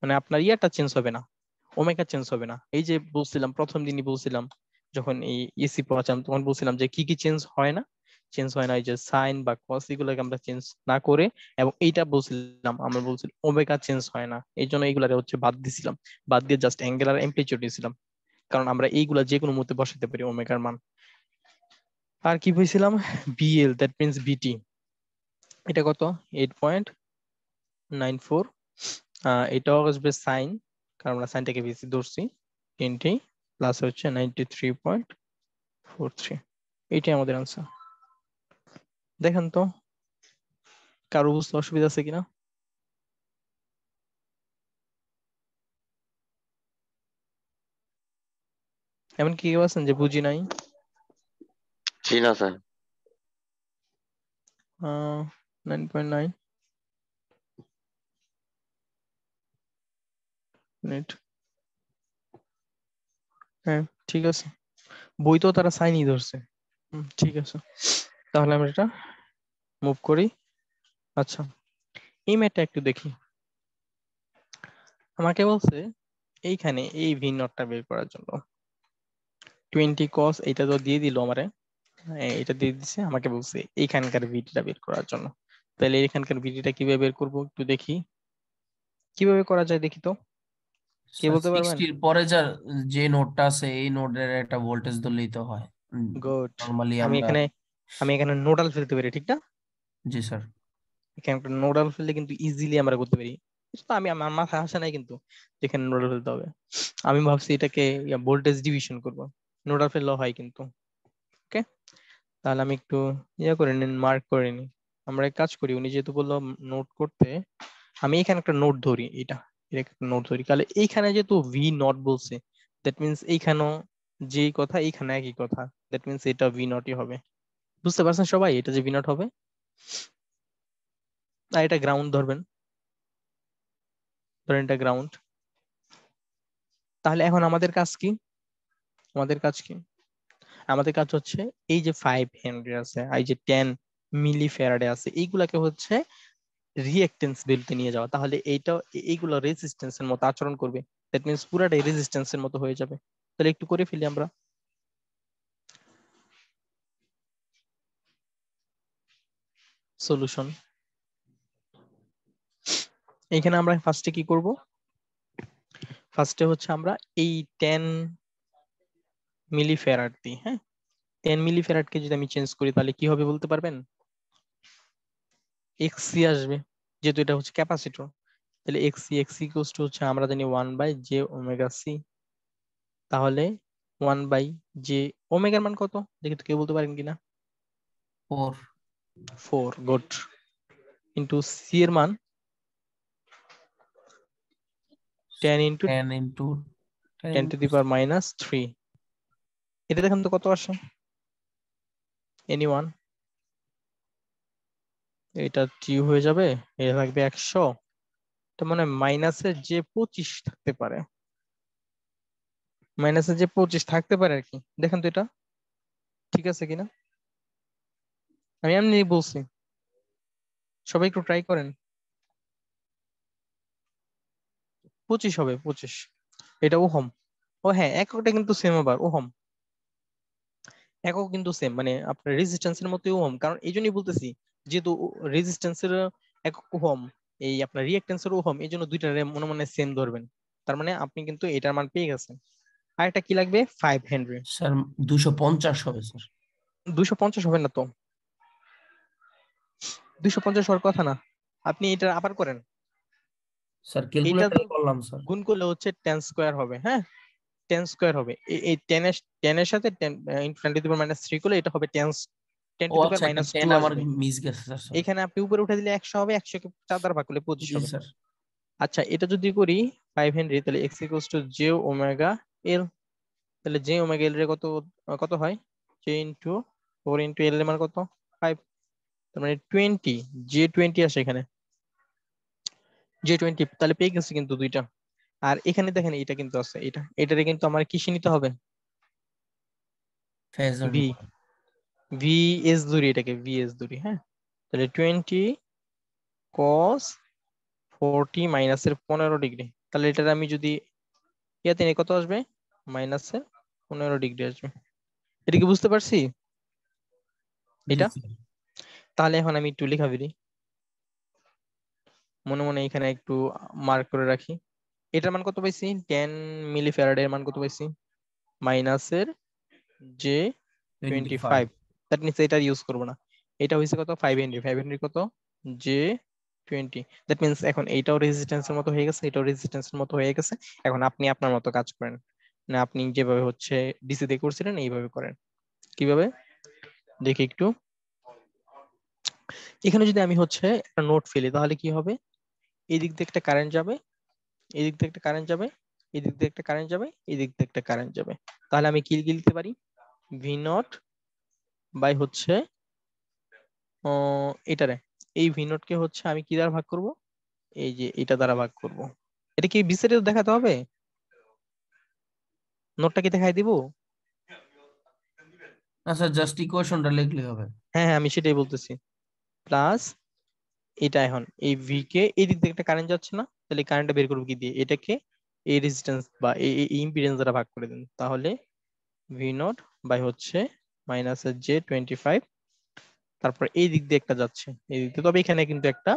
মানে আপনার ইয়াটা চেঞ্জ হবে না, ওমেগা চেঞ্জ হবে না। এই যে বলছিলাম প্রথম দিনই বলছিলাম, যখন এই এসি পড়াচ্ছিলাম তখন বলছিলাম যে কি কি চেঞ্জ হয় না, চেঞ্জ হয় না এই যে সাইন বা কস, এগুলোকে আমরা চেঞ্জ না করে, এবং এইটা বলছিলাম আমরা বলছিলাম ওমেগা চেঞ্জ হয় না, এই জন্য এইগুলা হচ্ছে বাদ দিছিলাম, বাদ দিয়ে জাস্ট অ্যাঙ্গেল আর অ্যামপ্লিটিউড দিয়েছিলাম, কারণ আমরা এইগুলা যে কোনো মুহূর্তে বসাতে পারি ওমেগার মান। আর কি বলছিলাম, বিএল দ্যাট মিনস বিটি, এটা কত 8.94, এটাও আসবে সাইন, কারণ আমরা সাইনটাকে বেশি ধরছি, 10t প্লাস হচ্ছে 93.43, এইটাই আমাদের আনসার। দেখেন তো কারো বুঝতে অসুবিধা আছে কিনা। এমন কি কেউ আছেন যে বুঝি নাই, জি না স্যার। 9.9 মিনিট, হ্যাঁ ঠিক আছে, বই তো তারা সাইনই ধরছে, ঠিক আছে, তাহলে আমরা এটা মুভ করি। আচ্ছা, এই ম্যাথটা একটু দেখি। আমাকে বলছে এইখানে এই ভি নটটা বের করার জন্য 20 cos, এটা তো দিয়ে দিল আমারে, এটা দিয়ে দিছে, আমাকে বলছে এইখানকার ভিডিটা বের করার জন্য। তাহলে এখানকার ভিডিটা কিভাবে বের করব একটু দেখি, কিভাবে করা যায় দেখি তো, কে স্যার বলতে পারবেন? 60 পরে যে নোডটা আছে এই নোডের একটা ভোল্টেজ ধরলেই তো হয়। গুড। নরমালি আমি আমরা এখানে আমি এখানে নোডাল ফেলতে পারি, ঠিক না? জি স্যার। এখানে একটা নোডাল ফেললে কিন্তু ইজিলি আমরা করতে পারি। এটা তো আমি আমার মাথায় আসে নাই কিন্তু যেখানে নোডাল ফেলতে হবে। আমি ভাবছি এটাকে ভোল্টেজ ডিভিশন করব, নোডাল ফেললেও হয় কিন্তু। ওকে, তাহলে আমি একটু করে নিন, মার্ক করে নিই। আমরা এক কাজ করি, উনি যেহেতু বললো নোট করতে, আমি এখানে একটা নোট ধরি, এটা এটা একটা নোট ধরি। তাহলে এইখানে যেহেতু ভি নট বলছে, দ্যাট মিনস এইখানেও যেই কথা এইখানে একই কথা, দ্যাট মিনস এটা ভি নটই হবে। বুঝতে পারছেন সবাই এটা যে ভি নট হবে? আর এটা গ্রাউন্ড ধরবেন, ধরেন এটা গ্রাউন্ড। তাহলে এখন আমাদের কাজ কি? আমাদের কাজ কি? আমাদের কাজ হচ্ছে এই যে 5 হেনরি আছে, এই যে 10 মিলি ফ্যারাডে আছে, এইগুলাকে হচ্ছে রিঅ্যাকটেন্স ভ্যালুতে নিয়ে যাওয়া। তাহলে এইটা এইগুলো রেজিস্ট্যান্সের মতো আচরণ করবে, দ্যাট মিন্স পুরাটাই রেজিস্ট্যান্সের মতো হয়ে যাবে। তাহলে একটু করে ফেলি আমরা। সলিউশন, এখানে আমরা ফার্স্টে কি করব? ফার্স্টে হচ্ছে আমরা এই 10 মিলি ফ্যারাড দিই, হ্যাঁ 10 মিলি ফ্যারাডকে যদি আমি চেঞ্জ করি তাহলে কি হবে বলতে পারবেন? এক্সসি আসবে, যেহেতু এটা হচ্ছে ক্যাপাসিটর। তাহলে এক্সসি ইকুয়ালস টু হচ্ছে আমরা জানি 1/j⍵c। তাহলে 1/j, ওমেগার মান কত দেখি তো, কেউ বলতে পারেন কিনা? 4 4, গুড। ইন্টু সি এর মান 10 ইন্টু 10 ইনটু 10 টু দি পাওয়ার -3। এটা দেখেন তো কত আসে, এনিওয়ান? এটা টিউ হয়ে যাবে, এটা থাকবে 100। তো মানে মাইনাসের যে 25 থাকতে পারে, মাইনাসের যে 25 থাকতে পারে আর কি। দেখেন তো এটা ঠিক আছে কিনা, আমি এমনি বলছি, সবাই একটু ট্রাই করেন। 25 হবে, 25। এটা ওহম। ও হ্যাঁ, এককটা কিন্তু সেম, আবার ওহম একক কিন্তু সেম, মানে আপনার রেজিস্ট্যান্সের মতোই ওহম। কারণ এই জন্যই বলতেছি, যেহেতু রেজিস্ট্যান্সের একক ওহম, এই আপনার রিঅ্যাকট্যান্সের ওহম, এই জন্য দুইটা মনে মনে সেম ধরবেন। তার মানে আপনি কিন্তু এটার মান পেয়ে গেছেন। আর এটা কি লাগবে? 5 হেনরি। স্যার 250 হবে স্যার। 250 হবে না তো, 250 হওয়ার কথা না। আপনি এটা আবার করেন, স্যার এটা ক্যালকুলেটর করলাম স্যার। গুণ করলে হচ্ছে 10 স্কোয়ার হবে, হ্যাঁ 10 স্কোয়ার হবে। এই 10 এর সাথে 10 ইনটু 10 টু দি পাওয়ার -3 করলে এটা হবে 10 10 ও টু দি আচ্ছা, পাওয়ার একটা 10 -2 আমার আসবে। মিস গেছে স্যার, সরি। এখানে আপনি উপরে উঠে দিলে 100 হবে, 100 কে 4 দ্বারা ভাগ করলে 25 জি হবে। স্যার। আচ্ছা, এটা যদি করি 5 হেনরি, তাহলে x equals to j omega l। তাহলে j ওমেগা l এর কত কত হয়? j ইনটু 4 ইনটু l এর মান কত? 5। তার মানে 20, j20 আসে এখানে, j20। তাহলে পেয়ে গেছি কিন্তু দুইটা। আর এখানে দেখেন এটা কিন্তু আছে, এটারে কিন্তু আমার কিসে নিতে হবে? ফেজার ভি, নিতে হবে। ভিএস ধরি, এটাকে ভিএস ধরি, হ্যাঁ। তাহলে 20 cos 40 মাইনাসের 15 ডিগ্রি। তাহলে এটার আমি যদি ইয়াতে নিই কত আসবে? মাইনাসের 15 ডিগ্রি আসবে। এটা কি বুঝতে পারছি জি এটা? স্যার। তাহলে এখন আমি একটু লেখা ফেলি, মনে মনে এখানে একটু মার্ক করে রাখি। এটার মান কত পাইছি? 10 মিলি ফ্যারাডের মান কত পাইছি? মাইনাসের যে 25 25। দ্যাট মিনস এটা ইউজ করবো না। এটা হয়েছে কত? 5 হেনরি। 5 হেনরি কত? যে 20। দ্যাট মিনস এখন এইটাও রেজিস্ট্যান্সের মতো হয়ে গেছে, এটাও রেজিস্ট্যান্সের মতো হয়ে গেছে। এখন আপনি আপনার মতো কাজ করেন, না আপনি যেভাবে হচ্ছে ডিসি তে করছিলেন এইভাবে করেন। কিভাবে দেখি একটু। এখানে যদি আমি হচ্ছে একটা নোট ফেলি তাহলে কি হবে? এই দিক দিয়ে একটা কারেন্ট যাবে, এই দিক দিয়ে একটা কারেন্ট যাবে, এই দিক দিয়ে একটা কারেন্ট যাবে, এই দিক দিয়ে একটা কারেন্ট যাবে। তাহলে আমি কি লিখতে পারি? ভি নট বাই হচ্ছে এটারে, এই ভি নট কে হচ্ছে আমি কি দ্বারা ভাগ করব? এই যে এটা দ্বারা ভাগ করব। এটা কি বিস্তারিত দেখাতে হবে? নোটটা কি দেখাই দিব? না স্যার, জাস্ট ইকুয়েশনটা লিখলে হবে। হ্যাঁ হ্যাঁ, আমি সেটাই বলতেছি। প্লাস এটা এখন এই ভি কে এই দিক থেকে একটা কারেন্ট যাচ্ছে না, তাহলে কারেন্টটা বের করবো কি দিয়ে? এটাকে এই রেজিস্ট্যান্স বা এই ইম্পিডেন্স দ্বারা ভাগ করে দিন, তাহলে ভি নট বাই হচ্ছে -j25, তারপর এই দিক দিয়ে একটা যাচ্ছে এই দিক দিয়ে, তবে এখানে কিন্তু একটা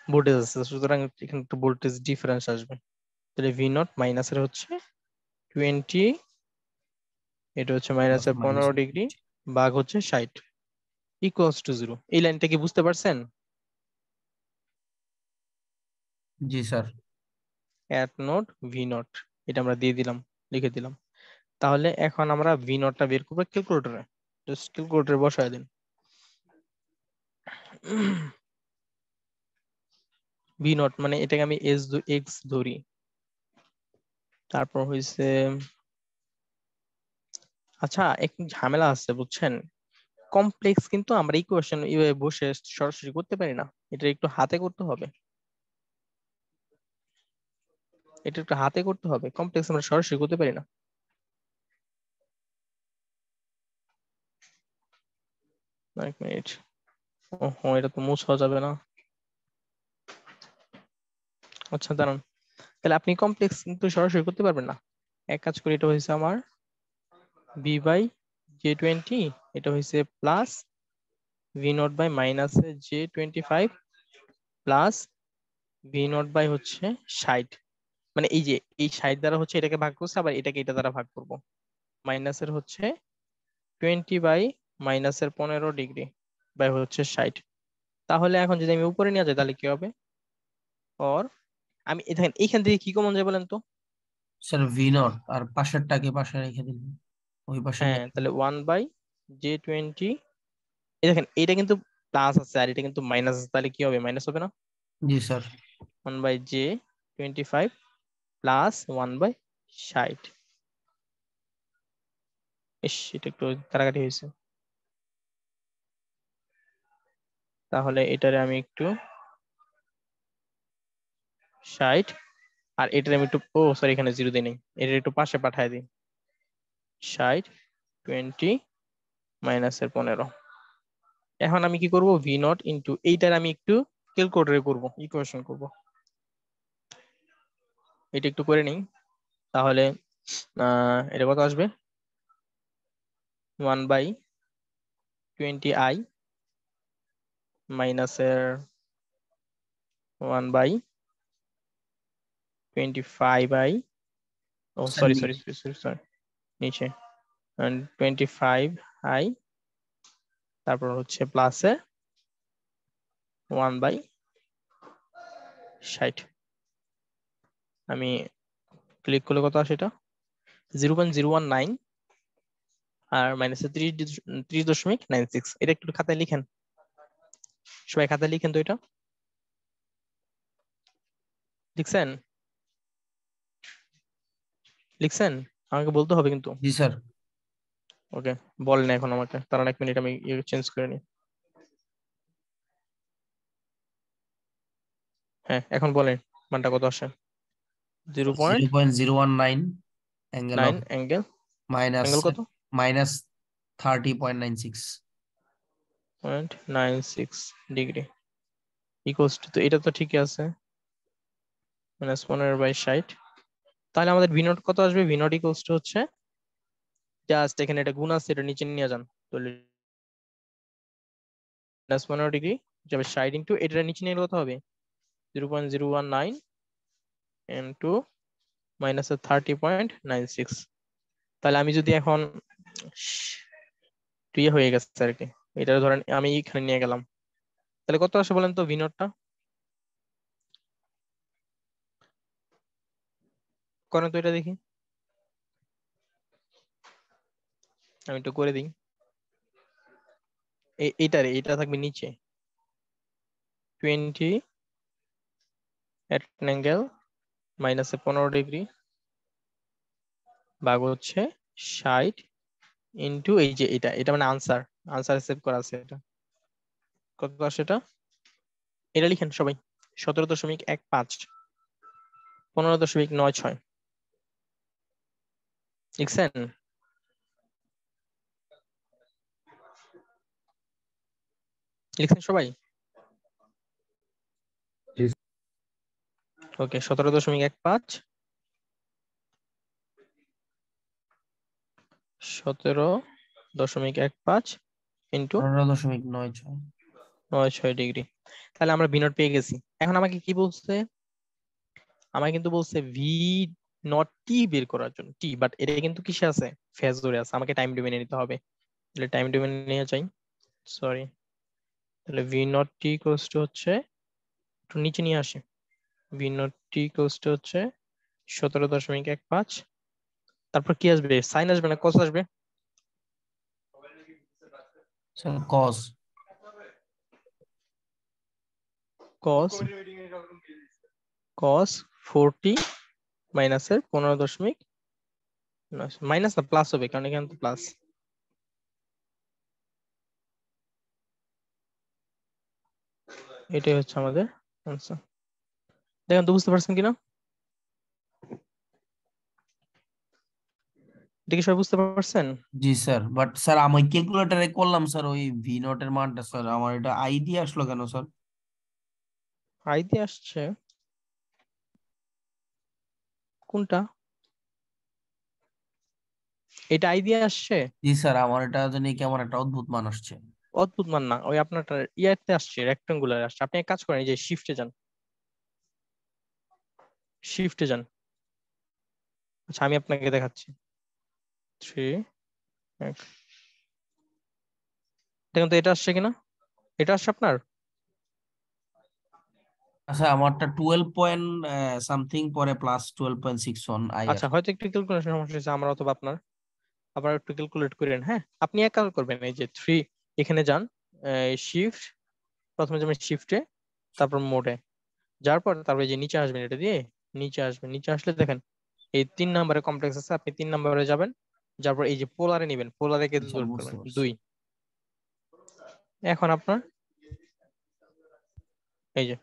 ভোল্টেজ আছে, সুতরাং এখানে একটা ভোল্টেজ ডিফারেন্স আসবে। তাহলে ভি নট মাইনাসের হচ্ছে 20, এটা হচ্ছে মাইনাসের 15 ডিগ্রি ভাগ হচ্ছে 60 ইকুয়ালস টু 0। এই লাইনটা কি বুঝতে পারছেন? জি sir. At node V naught, এটা আমরা দিয়ে দিলাম, লিখে দিলাম। তাহলে এখন আমরা ভি নটটা বের করবো ক্যালকুলেটরে, জাস্ট ক্যালকুলেটরে বসায় দিন। ভি নট মানে এটাকে আমি এক্স ধরি, তারপর হইছে আচ্ছা একটু ঝামেলা আছে বুঝছেন, কমপ্লেক্স কিন্তু আমরা ইকুয়েশন এইভাবে বসে সরাসরি করতে পারি না, এটা একটু হাতে করতে হবে, এটা একটু হাতে করতে হবে, কমপ্লেক্স আমরা সরাসরি করতে পারি না। এক মিনিট, ওহো এটা তো মুছা যাবে না। আচ্ছা দাঁড়ান, তাহলে আপনি কমপ্লেক্স কিন্তু সরাসরি করতে পারবেন না। এক কাজ করি, এটা হয়েছে আমার b/j20, এটা হয়েছে plus V not by -j25 plus V not by হচ্ছে 60, মানে এই যে এই 60 দ্বারা হচ্ছে এটাকে ভাগ করছে, আবার এটাকে এটা দ্বারা ভাগ করব, মাইনাসের হচ্ছে 20 বাই -15 ডিগ্রি বাই হচ্ছে 60। তাহলে এখন যদি আমি উপরে নিয়ে যাই তাহলে কি হবে? অর আমি দেখেন এইখান থেকে কি কমন যায় বলেন তো? স্যার ভি নট আর পাশেরটাকে পাশে রেখে দিন, ওই পাশে হ্যাঁ, তাহলে 1/j20, এই দেখেন এটা কিন্তু প্লাস আছে আর এটা কিন্তু মাইনাস আছে, তাহলে কি হবে? মাইনাস হবে না? জি স্যার। 1/j25 plus 1/60। ইস, এটা একটু কাটাকাটি হয়েছে, তাহলে এটারে আমি একটু 60 আর এটারে আমি একটু, ও সরি এখানে জিরো দিই নেই, এটা একটু পাশে পাঠায় দিই, 60 20 মাইনাসের 15। এখন আমি কি করব? ভি নট ইন্টু এইটার আমি একটু ক্যালকুলেটরে করব, ইকুয়েশন করব, এটা একটু করে নিই। তাহলে এটা কত আসবে? 1/20i মাইনাসের 1/25i, ও sir sorry sorry sorry sorry sorry নিচে 25i, তারপর হচ্ছে প্লাসে 1/60। আমি ক্লিক করলে কত আসে? এটা 0.019 আর মাইনাসে 30.96। এটা একটু খাতায় লিখেন, সবাই খাতায় লিখেন তো। এটা লিখছেন? লিখছেন? আমাকে বলতে হবে কিন্তু। জি স্যার। ওকে, বলেন এখন আমাকে, তার 1 মিনিট আমি চেঞ্জ করে নিই। হ্যাঁ এখন বলেন মানটা কত আসে? 0.019 angle of 0.9 angle, minus angle কত? -30.96 0.96 ডিগ্রি ইকুয়ালস টু, তো এটা তো ঠিকই আছে, -15/60। তাহলে আমাদের ভি নট কত আসবে? ভি নট ইকুয়ালস টু হচ্ছে জাস্ট এখানে এটা গুণ আছে, এটা নিচে নিয়ে যান, তাহলে -15 ডিগ্রি যাবে 60 ইন্টু এটা নিচে নিয়ে কত হবে? 0.019 ইন্টু -30.96। তাহলে আমি যদি এখন ইয়ে হয়ে গেছে আর কি, এটা ধরেন আমি এখানে নিয়ে গেলাম, তাহলে কত আসে বলেন তো ভি নটটা? করেন তো এটা দেখি, আমি একটু করে দিই। এইটারে এটা থাকবে নিচে 20 at an angle -15 ডিগ্রি ভাগ হচ্ছে 60 ইন্টু এই যে এটা, এটা মানে আনসার, আনসার সেভ করা আছে। এটা কত আসে? এটা লিখেন সবাই, 17.15 15.96 লিখছেন? লিখছেন সবাই? ওকে 17.15 17.15 ইন্টু 15.96 96 ডিগ্রি। তাহলে আমরা ভি নট পেয়ে গেছি। এখন আমাকে কি বলছে? আমাকে কিন্তু বলছে ভি নট টি বের করার জন্য টি, বাট এটা কিন্তু কিসে আছে? ফেজরে আছে। আমাকে টাইম ডোমেনে নিতে হবে। তাহলে টাইম ডোমেনে নিয়ে যাই, সরি। তাহলে V naught T equals to হচ্ছে, একটু নিচে নিয়ে আসি, V naught T equals to হচ্ছে 17.15। তারপর কি আসবে? সাইন আসবে না কস আসবে? স্যার cos cos 40 মাইনাসের 15. মাইনাস না প্লাস হবে, কারণ এখানে তো প্লাস। এটাই হচ্ছে আমাদের আনসার। দেখেন তো বুঝতে পারছেন কিনা? এটা কি সবাই বুঝতে পারছেন? জি স্যার, বাট স্যার আমি ক্যালকুলেটরে করলাম স্যার ওই ভি নট এর মানটা, স্যার আমার এটা আই দিয়ে আসলো কেন স্যার? আই দিয়ে আসছে কোনটা? এটা আই দিয়ে আসছে? জি স্যার, আমার এটা জানি কেমন একটা অদ্ভুত মান আসছে। অদ্ভুত মান না, ওই আপনারটা ইয়াতে আসছে, রেক্টাঙ্গুলার আসছে। আপনি এক কাজ করেন, এই যে শিফটে যান, শিফটে যান। আচ্ছা আমি আপনাকে দেখাচ্ছি। 3 দেখুন তো এটা আসছে কিনা। এটা আসছে আপনার? আচ্ছা আমারটা 12 পয়েন্ট সামথিং পরে প্লাস 12.61 আই আচ্ছা হয়তো একটু ক্যালকুলেশন সমস্যা হয়েছে আমার অথবা আপনার। আবার একটু ক্যালকুলেট করেন। হ্যাঁ আপনি এক কাজ করবেন, এই যে 3 এখানে যান, শিফট, প্রথমে যাবেন শিফটে, তারপর মোডে, যার পর তারপর এই যে নিচে আসবেন, এটা দিয়ে নিচে আসবেন। নিচে আসলে দেখেন এই 3 নম্বরে কমপ্লেক্স আছে, আপনি 3 নম্বরে যাবেন, যার পর এই যে পোলারে নেবেন, পোলারে কে আচ্ছা দূর বুঝতে করবেন পারছি। 2। এখন আপনার এই যে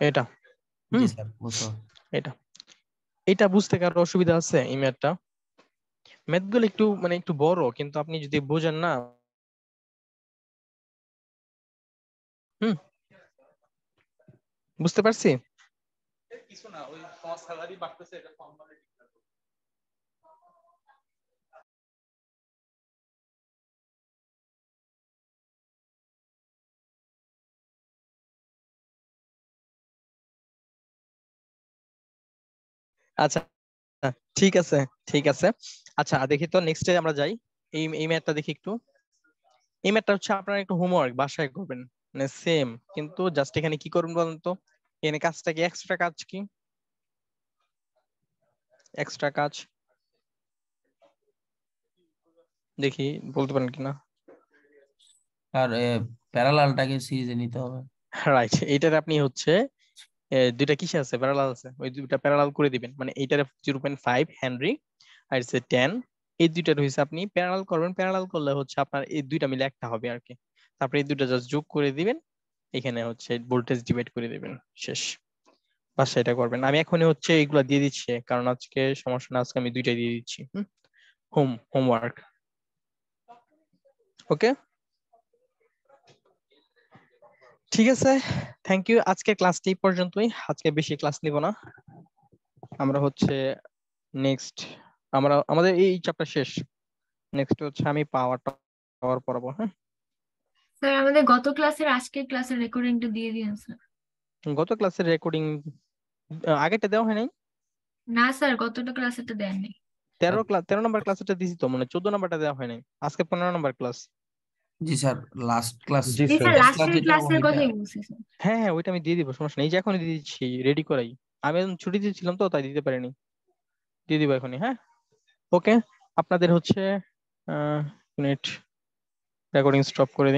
এটা, জি হুম, স্যার বুঝতে পারছি। এটা এটা বুঝতে কারো অসুবিধা আছে? এই ম্যাথটা, ম্যাথগুলো একটু মানে একটু বড়, কিন্তু আপনি যদি বোঝেন না, হুম, বুঝতে পারছি। কিছু না, ওই স্যালারি বাড়তেছে, এটা ফর্মালি। আচ্ছা ঠিক আছে, ঠিক আছে। আচ্ছা দেখি তো নেক্সটে আমরা যাই। এই ম্যাথটা দেখি একটু। এই ম্যাথটা হচ্ছে আপনারা একটু হোমওয়ার্ক বাসায় করবেন, মানে সেম, কিন্তু জাস্ট এখানে কি করবেন বলেন তো? এখানে কাজটা কি এক্সট্রা কাজ, কি এক্সট্রা কাজ দেখি বলতে পারেন কিনা। আর প্যারালালটাকে সিরিজে নিতে হবে। রাইট, এইটার আপনি হচ্ছে দুইটা কিসে আছে, প্যারালাল আছে, ওই দুইটা প্যারালাল করে দিবেন। মানে এইটার 0.5 হেনরি আর হচ্ছে 10, এই দুইটার হইছে আপনি প্যারালাল করবেন। প্যারালাল করলে হচ্ছে আপনার এই দুইটা মিলে একটা হবে আর কি। তারপরে এই দুইটা জাস্ট যোগ করে দিবেন, এখানে হচ্ছে ভোল্টেজ ডিভাইড করে দিবেন, শেষ। বাস এটা করবেন। আমি এখনই হচ্ছে এইগুলা দিয়ে দিচ্ছি, কারণ আজকে সমস্যা না, আজকে আমি দুইটাই দিয়ে দিচ্ছি। হোমওয়ার্ক, ওকে ঠিক আছে। Thank you. আজকে ক্লাসটি এই পর্যন্তই, আজকে বেশি ক্লাস নিব না। আমরা হচ্ছে নেক্সট, আমাদের এই চ্যাপ্টার শেষ, নেক্সট হচ্ছে আমি পাওয়ার পড়াবো। হ্যাঁ স্যার আমাদের গত ক্লাসের আজকের ক্লাসের রেকর্ডিংটা দিয়ে দিন স্যার। গত ক্লাসের রেকর্ডিং আগেটা দেওয়া হয় নাই? না স্যার, গতটা ক্লাসেরটা দেন নাই। 13 নম্বর ক্লাসটা দিছি তো, মানে 14 নম্বরটা দেওয়া হয় নাই। আজকে 15 নম্বর ক্লাস। জি স্যার, লাস্ট ক্লাস জি জি স্যার। স্যার, লাস্ট ক্লাস লাস্টের যেটা ক্লাসের ওইটা। কথাই বলছি স্যার। হ্যাঁ হ্যাঁ ওইটা আমি দিয়ে দিব, সমস্যা নেই। এই যে এখনই দিয়ে দিচ্ছি, রেডি করাই। আমি এখন ছুটিতে ছিলাম তো, তাই দিতে পারিনি। দিয়ে দিব এখনই। হ্যাঁ ওকে, আপনাদের হচ্ছে মিনিট রেকর্ডিং স্টপ করে দিই।